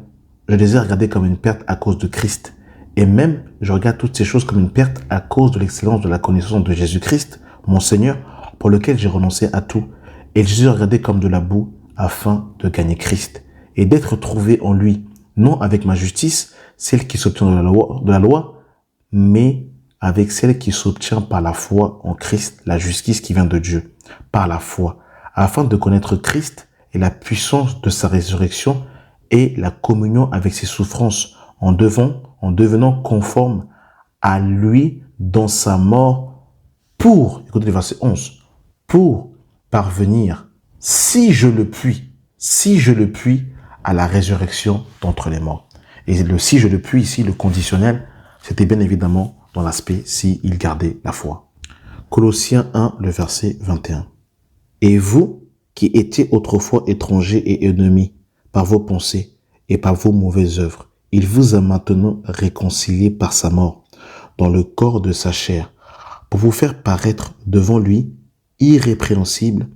je les ai regardées comme une perte à cause de Christ. Et même, je regarde toutes ces choses comme une perte à cause de l'excellence de la connaissance de Jésus-Christ, mon Seigneur, pour lequel j'ai renoncé à tout. Et je les ai regardées comme de la boue afin de gagner Christ et d'être trouvé en lui, non avec ma justice, celle qui s'obtient de la loi, mais avec celle qui s'obtient par la foi en Christ, la justice qui vient de Dieu, par la foi, afin de connaître Christ et la puissance de sa résurrection et la communion avec ses souffrances, en devenant conforme à lui dans sa mort pour, écoutez le verset 11, pour parvenir, si je le puis, à la résurrection d'entre les morts. Et le si je le puis ici, le conditionnel, c'était bien évidemment dans l'aspect si il gardait la foi. Colossiens 1, le verset 21. Et vous, qui étiez autrefois étrangers et ennemis par vos pensées et par vos mauvaises œuvres, il vous a maintenant réconciliés par sa mort dans le corps de sa chair pour vous faire paraître devant lui irrépréhensible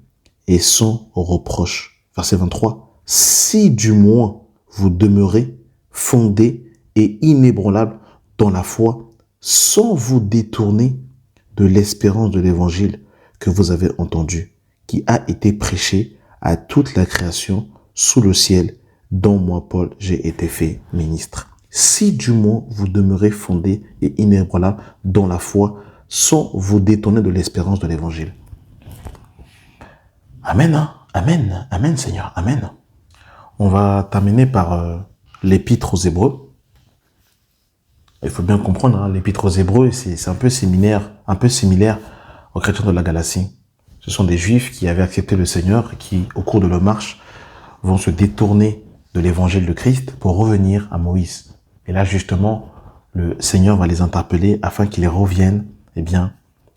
et sans reproche. Verset 23. Si du moins vous demeurez fondés et inébranlables dans la foi, sans vous détourner de l'espérance de l'évangile que vous avez entendu, qui a été prêché à toute la création sous le ciel, dont moi, Paul, j'ai été fait ministre. Si du moins vous demeurez fondés et inébranlables dans la foi, sans vous détourner de l'espérance de l'évangile. Amen, hein? Amen, amen Seigneur, amen. On va terminer par l'épître aux Hébreux. Il faut bien comprendre, hein, l'épître aux Hébreux, c'est un peu similaire aux chrétiens de la Galatie. Ce sont des Juifs qui avaient accepté le Seigneur et qui, au cours de leur marche, vont se détourner de l'évangile de Christ pour revenir à Moïse. Et là, justement, le Seigneur va les interpeller afin qu'ils reviennent,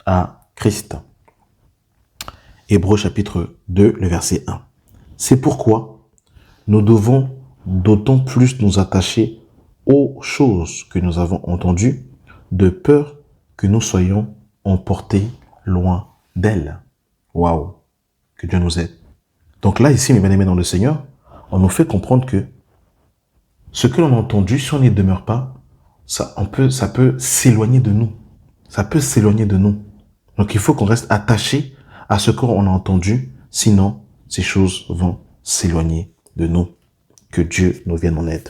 à Christ. Hébreux chapitre 2, le verset 1. C'est pourquoi nous devons d'autant plus nous attacher aux choses que nous avons entendues, de peur que nous soyons emportés loin d'elles. Waouh! Que Dieu nous aide. Donc là, ici, mes bien-aimés dans le Seigneur, on nous fait comprendre que ce que l'on a entendu, si on n'y demeure pas, ça peut s'éloigner de nous. Ça peut s'éloigner de nous. Donc il faut qu'on reste attaché à ce qu'on a entendu, sinon ces choses vont s'éloigner de nous. que Dieu nous vienne en aide.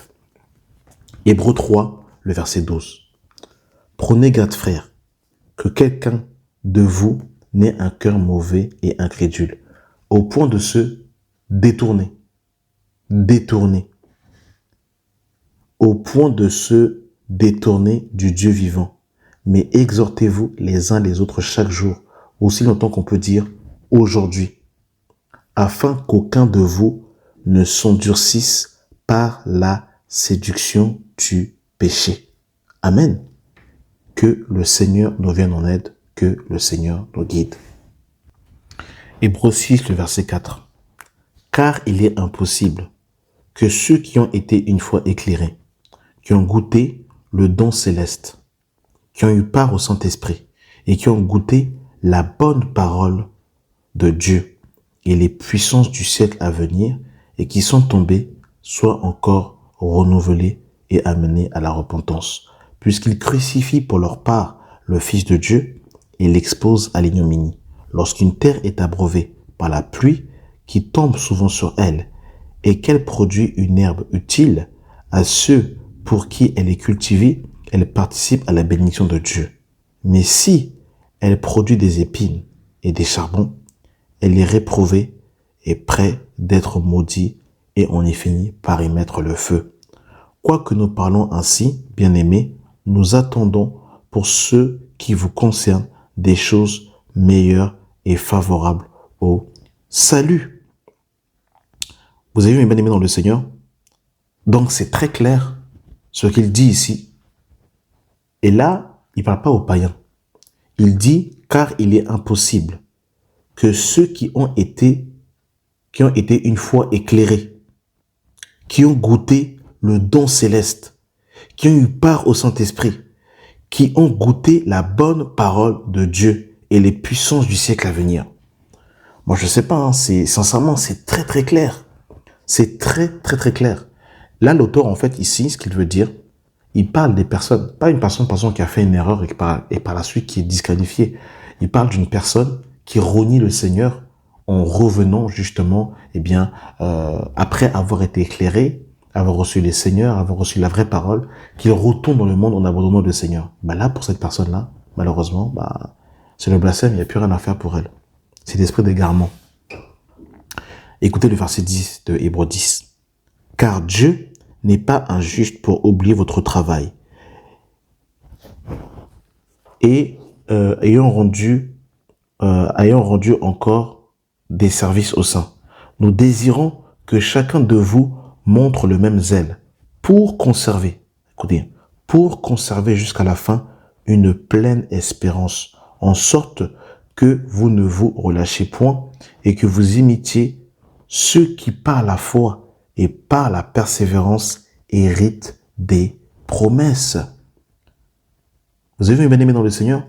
Hébreux 3, le verset 12. Prenez garde, frères, que quelqu'un de vous n'ait un cœur mauvais et incrédule, au point de se détourner, au point de se détourner du Dieu vivant. Mais exhortez-vous les uns les autres chaque jour, aussi longtemps qu'on peut dire aujourd'hui, afin qu'aucun de vous ne s'endurcisse par la séduction du péché. Amen. Que le Seigneur nous vienne en aide, que le Seigneur nous guide. Hébreux 6, le verset 4. Car il est impossible que ceux qui ont été une fois éclairés, qui ont goûté le don céleste, qui ont eu part au Saint-Esprit et qui ont goûté la bonne parole de Dieu et les puissances du siècle à venir et qui sont tombés, soient encore renouvelés et amenés à la repentance, puisqu'ils crucifient pour leur part le Fils de Dieu et l'exposent à l'ignominie. Lorsqu'une terre est abreuvée par la pluie qui tombe souvent sur elle et qu'elle produit une herbe utile à ceux pour qui elle est cultivée, elle participe à la bénédiction de Dieu. Mais si elle produit des épines et des charbons, elle est réprouvée et près d'être maudite et on y finit par y mettre le feu. Quoique nous parlons ainsi, bien-aimés, nous attendons pour ceux qui vous concernent des choses meilleures et favorables au salut. Vous avez vu, mes bien-aimés dans le Seigneur? Donc c'est très clair ce qu'il dit ici. Et là, il ne parle pas aux païens. Il dit, car il est impossible que ceux qui ont été une fois éclairés, qui ont goûté le don céleste, qui ont eu part au Saint-Esprit, qui ont goûté la bonne parole de Dieu et les puissances du siècle à venir. Moi, je sais pas, sincèrement, c'est très très clair. C'est très très très clair. Là, l'auteur, en fait, ici, ce qu'il veut dire, il parle des personnes, pas une personne, par exemple, qui a fait une erreur et par la suite qui est disqualifiée. Il parle d'une personne qui renie le Seigneur en revenant justement, après avoir été éclairé, avoir reçu les Seigneurs, avoir reçu la vraie parole, qu'il retourne dans le monde en abandonnant le Seigneur. Là, pour cette personne-là, malheureusement, c'est le blasphème, il n'y a plus rien à faire pour elle. C'est l'esprit d'égarement. Écoutez le verset 10 de Hébreux 10. Car Dieu n'est pas injuste pour oublier votre travail et ayant rendu encore des services aux saints. Nous désirons que chacun de vous montre le même zèle pour conserver, écoutez, pour conserver jusqu'à la fin une pleine espérance, en sorte que vous ne vous relâchez point et que vous imitiez ceux qui par la foi et par la persévérance héritent des promesses. Vous avez vu, bien-aimés dans le Seigneur?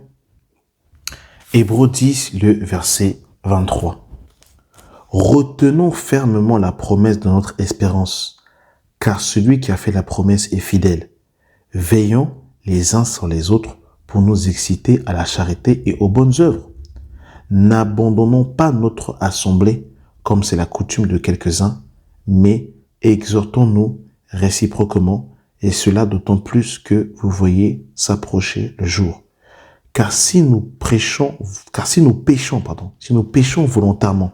Hébreux 10, le verset 23. Retenons fermement la promesse de notre espérance, car celui qui a fait la promesse est fidèle. Veillons les uns sur les autres pour nous exciter à la charité et aux bonnes œuvres. N'abandonnons pas notre assemblée, comme c'est la coutume de quelques-uns, mais exhortons-nous réciproquement, et cela d'autant plus que vous voyez s'approcher le jour. Car si nous péchons volontairement,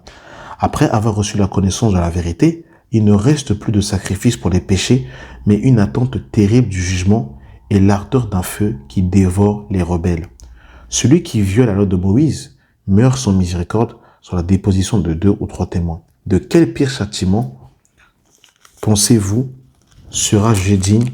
après avoir reçu la connaissance de la vérité, il ne reste plus de sacrifice pour les péchés, mais une attente terrible du jugement et l'ardeur d'un feu qui dévore les rebelles. Celui qui viole la loi de Moïse meurt sans miséricorde sur la déposition de 2 ou 3 témoins. De quel pire châtiment, pensez-vous, sera digne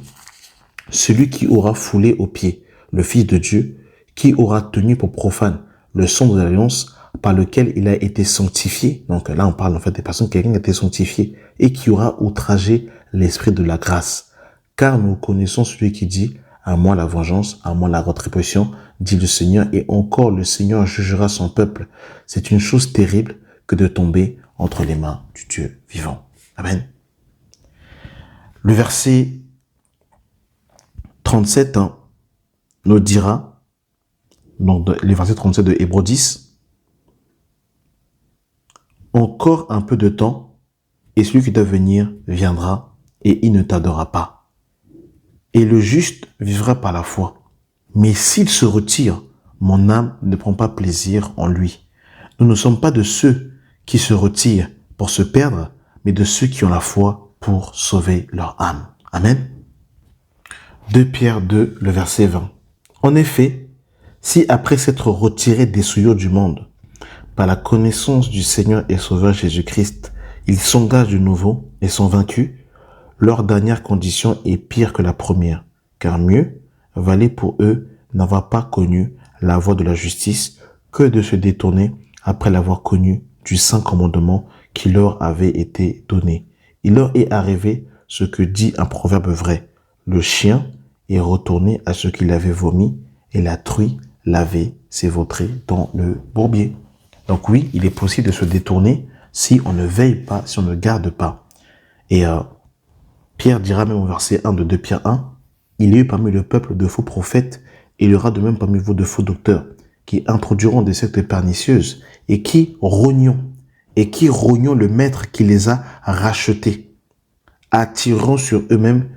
celui qui aura foulé aux pieds le Fils de Dieu, qui aura tenu pour profane le sang de l'alliance par lequel il a été sanctifié. Donc là, on parle en fait des personnes, quelqu'un qui a été sanctifié et qui aura outragé l'esprit de la grâce. Car nous connaissons celui qui dit, à moi la vengeance, à moi la rétribution, dit le Seigneur, et encore le Seigneur jugera son peuple. C'est une chose terrible que de tomber entre les mains du Dieu vivant. Amen. Le verset 37 nous dira, donc le verset 37 de Hébreux 10, encore un peu de temps, et celui qui doit venir viendra, et il ne tardera pas. Et le juste vivra par la foi. Mais s'il se retire, mon âme ne prend pas plaisir en lui. Nous ne sommes pas de ceux qui se retirent pour se perdre, mais de ceux qui ont la foi pour sauver leur âme. Amen. 2 Pierre 2, le verset 20. En effet, si après s'être retirés des souillures du monde, par la connaissance du Seigneur et Sauveur Jésus-Christ, ils s'engagent de nouveau et sont vaincus, leur dernière condition est pire que la première, car mieux valait pour eux n'avoir pas connu la voie de la justice que de se détourner après l'avoir connu du saint commandement qui leur avait été donné. Il leur est arrivé ce que dit un proverbe vrai. Le chien est retourné à ce qu'il avait vomi et la truie l'avait s'évautré dans le bourbier. Donc oui, il est possible de se détourner si on ne veille pas, si on ne garde pas. Et Pierre dira même au verset 1 de 2 Pierre 1, « Il y a eu parmi le peuple de faux prophètes, et il y aura de même parmi vous de faux docteurs, qui introduiront des sectes pernicieuses, et qui rognons le maître qui les a rachetés, attirant sur eux-mêmes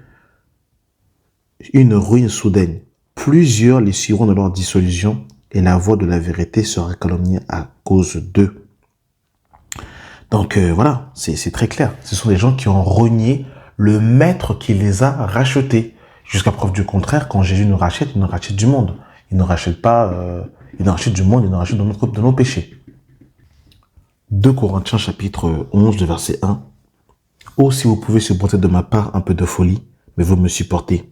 une ruine soudaine. Plusieurs les suivront dans leur dissolution, et la voix de la vérité sera calomniée à cause d'eux. » Donc voilà, c'est très clair. Ce sont des gens qui ont renié le maître qui les a rachetés. Jusqu'à preuve du contraire, quand Jésus nous rachète, il nous rachète du monde. Il ne rachète pas, il nous rachète du monde, il nous rachète de nos péchés. 2 Corinthiens chapitre 11, le verset 1. « Oh, si vous pouvez supporter de ma part un peu de folie, mais vous me supportez.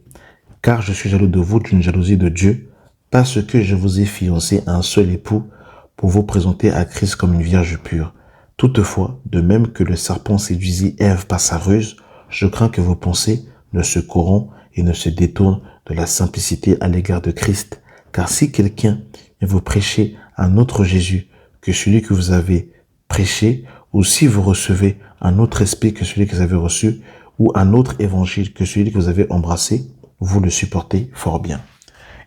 Car je suis jaloux de vous d'une jalousie de Dieu, parce que je vous ai fiancé à un seul époux pour vous présenter à Christ comme une vierge pure. Toutefois, de même que le serpent séduisit Ève par sa ruse, je crains que vos pensées ne se corrompent et ne se détournent de la simplicité à l'égard de Christ. Car si quelqu'un vient vous prêcher un autre Jésus que celui que vous avez prêché, ou si vous recevez un autre esprit que celui que vous avez reçu, ou un autre évangile que celui que vous avez embrassé, vous le supportez fort bien. »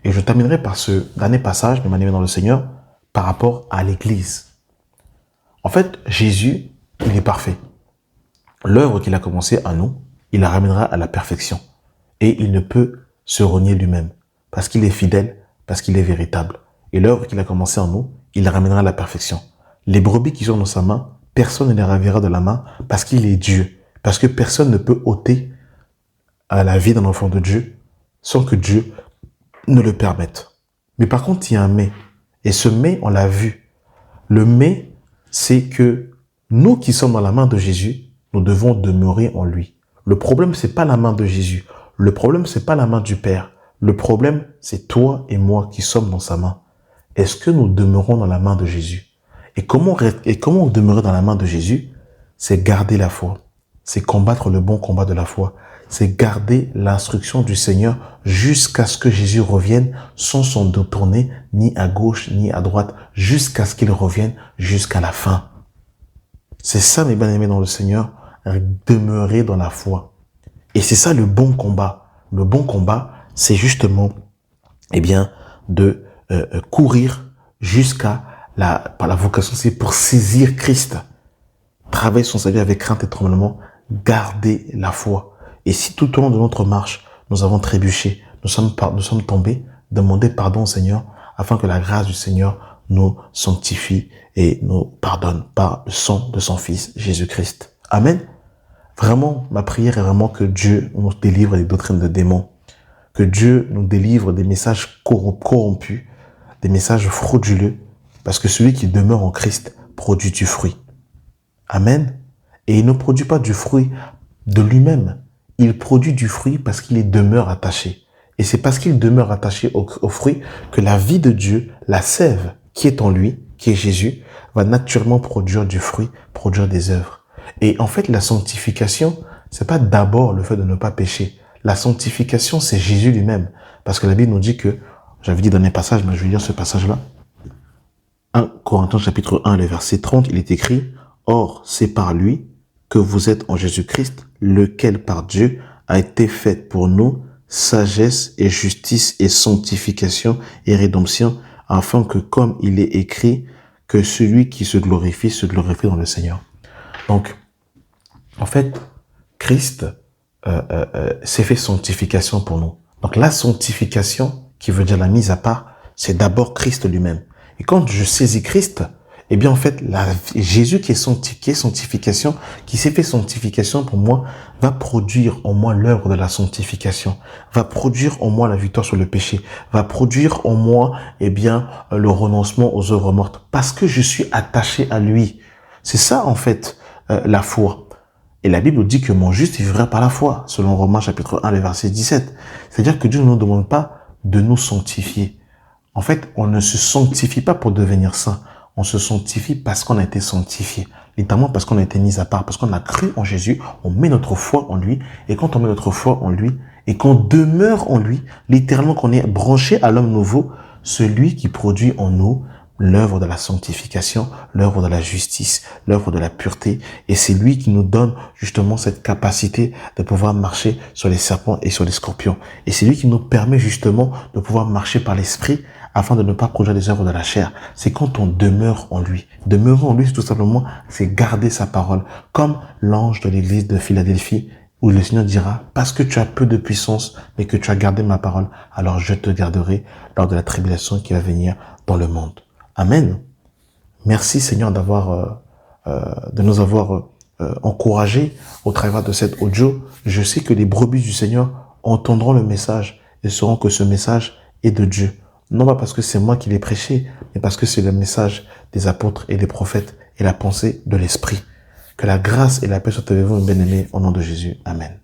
Et je terminerai par ce dernier passage de ma dans le Seigneur par rapport à l'Église. En fait, Jésus, il est parfait. L'œuvre qu'il a commencée à nous, il la ramènera à la perfection. Et il ne peut se renier lui-même, parce qu'il est fidèle, parce qu'il est véritable. Et l'œuvre qu'il a commencée en nous, il la ramènera à la perfection. Les brebis qui sont dans sa main, personne ne les ravira de la main, parce qu'il est Dieu. Parce que personne ne peut ôter à la vie d'un enfant de Dieu sans que Dieu ne le permette. Mais par contre, il y a un mais. Et ce mais, on l'a vu. Le mais, c'est que nous qui sommes dans la main de Jésus, nous devons demeurer en lui. Le problème, c'est pas la main de Jésus. Le problème, c'est pas la main du Père. Le problème, c'est toi et moi qui sommes dans sa main. Est-ce que nous demeurons dans la main de Jésus? Et comment demeurer dans la main de Jésus? C'est garder la foi. C'est combattre le bon combat de la foi. C'est garder l'instruction du Seigneur jusqu'à ce que Jésus revienne sans s'en détourner ni à gauche ni à droite, jusqu'à ce qu'il revienne jusqu'à la fin. C'est ça, mes bien-aimés dans le Seigneur, demeurer dans la foi. Et c'est ça le bon combat. Le bon combat, c'est justement, de courir jusqu'à par la vocation, c'est pour saisir Christ. Travailler son salut avec crainte et tremblement, garder la foi. Et si tout au long de notre marche, nous avons trébuché, nous sommes tombés, demandez pardon au Seigneur, afin que la grâce du Seigneur nous sanctifie et nous pardonne par le sang de son Fils, Jésus-Christ. Amen. Vraiment, ma prière est vraiment que Dieu nous délivre des doctrines de démons, que Dieu nous délivre des messages corrompus, des messages frauduleux, parce que celui qui demeure en Christ produit du fruit. Amen. Et il ne produit pas du fruit de lui-même. Il produit du fruit parce qu'il demeure attaché. Et c'est parce qu'il demeure attaché au fruit que la vie de Dieu, la sève qui est en lui, qui est Jésus, va naturellement produire du fruit, produire des œuvres. Et en fait, la sanctification, c'est pas d'abord le fait de ne pas pécher. La sanctification, c'est Jésus lui-même. Parce que la Bible nous dit que, j'avais dit dans les passages, mais je vais lire ce passage-là. 1 Corinthiens chapitre 1, le verset 30, il est écrit « Or, c'est par lui que vous êtes en Jésus-Christ, lequel par Dieu a été fait pour nous sagesse et justice et sanctification et rédemption, afin que, comme il est écrit, que celui qui se glorifie dans le Seigneur. » Donc, en fait, Christ s'est fait sanctification pour nous. Donc la sanctification, qui veut dire la mise à part, c'est d'abord Christ lui-même. Et quand je saisis Christ, eh bien en fait, Jésus qui est sanctification, qui s'est fait sanctification pour moi, va produire en moi l'œuvre de la sanctification, va produire en moi la victoire sur le péché, va produire en moi, eh bien, le renoncement aux œuvres mortes, parce que je suis attaché à lui. C'est ça en fait la foi. Et la Bible dit que mon juste vivra par la foi, selon Romains chapitre 1, le verset 17. C'est-à-dire que Dieu ne nous demande pas de nous sanctifier. En fait, on ne se sanctifie pas pour devenir saint. On se sanctifie parce qu'on a été sanctifié. Littéralement parce qu'on a été mis à part, parce qu'on a cru en Jésus, on met notre foi en lui. Et quand on met notre foi en lui, et qu'on demeure en lui, littéralement qu'on est branché à l'homme nouveau, celui qui produit en nous l'œuvre de la sanctification, l'œuvre de la justice, l'œuvre de la pureté. Et c'est lui qui nous donne justement cette capacité de pouvoir marcher sur les serpents et sur les scorpions. Et c'est lui qui nous permet justement de pouvoir marcher par l'esprit afin de ne pas produire des œuvres de la chair. C'est quand on demeure en lui. Demeurer en lui, c'est tout simplement, c'est garder sa parole. Comme l'ange de l'église de Philadelphie, où le Seigneur dira, parce que tu as peu de puissance, mais que tu as gardé ma parole, alors je te garderai lors de la tribulation qui va venir dans le monde. Amen. Merci Seigneur de nous avoir encouragés au travers de cette audio. Je sais que les brebis du Seigneur entendront le message et sauront que ce message est de Dieu. Non pas parce que c'est moi qui l'ai prêché, mais parce que c'est le message des apôtres et des prophètes et la pensée de l'Esprit. Que la grâce et la paix soient avec vous, mes bien-aimés, au nom de Jésus. Amen.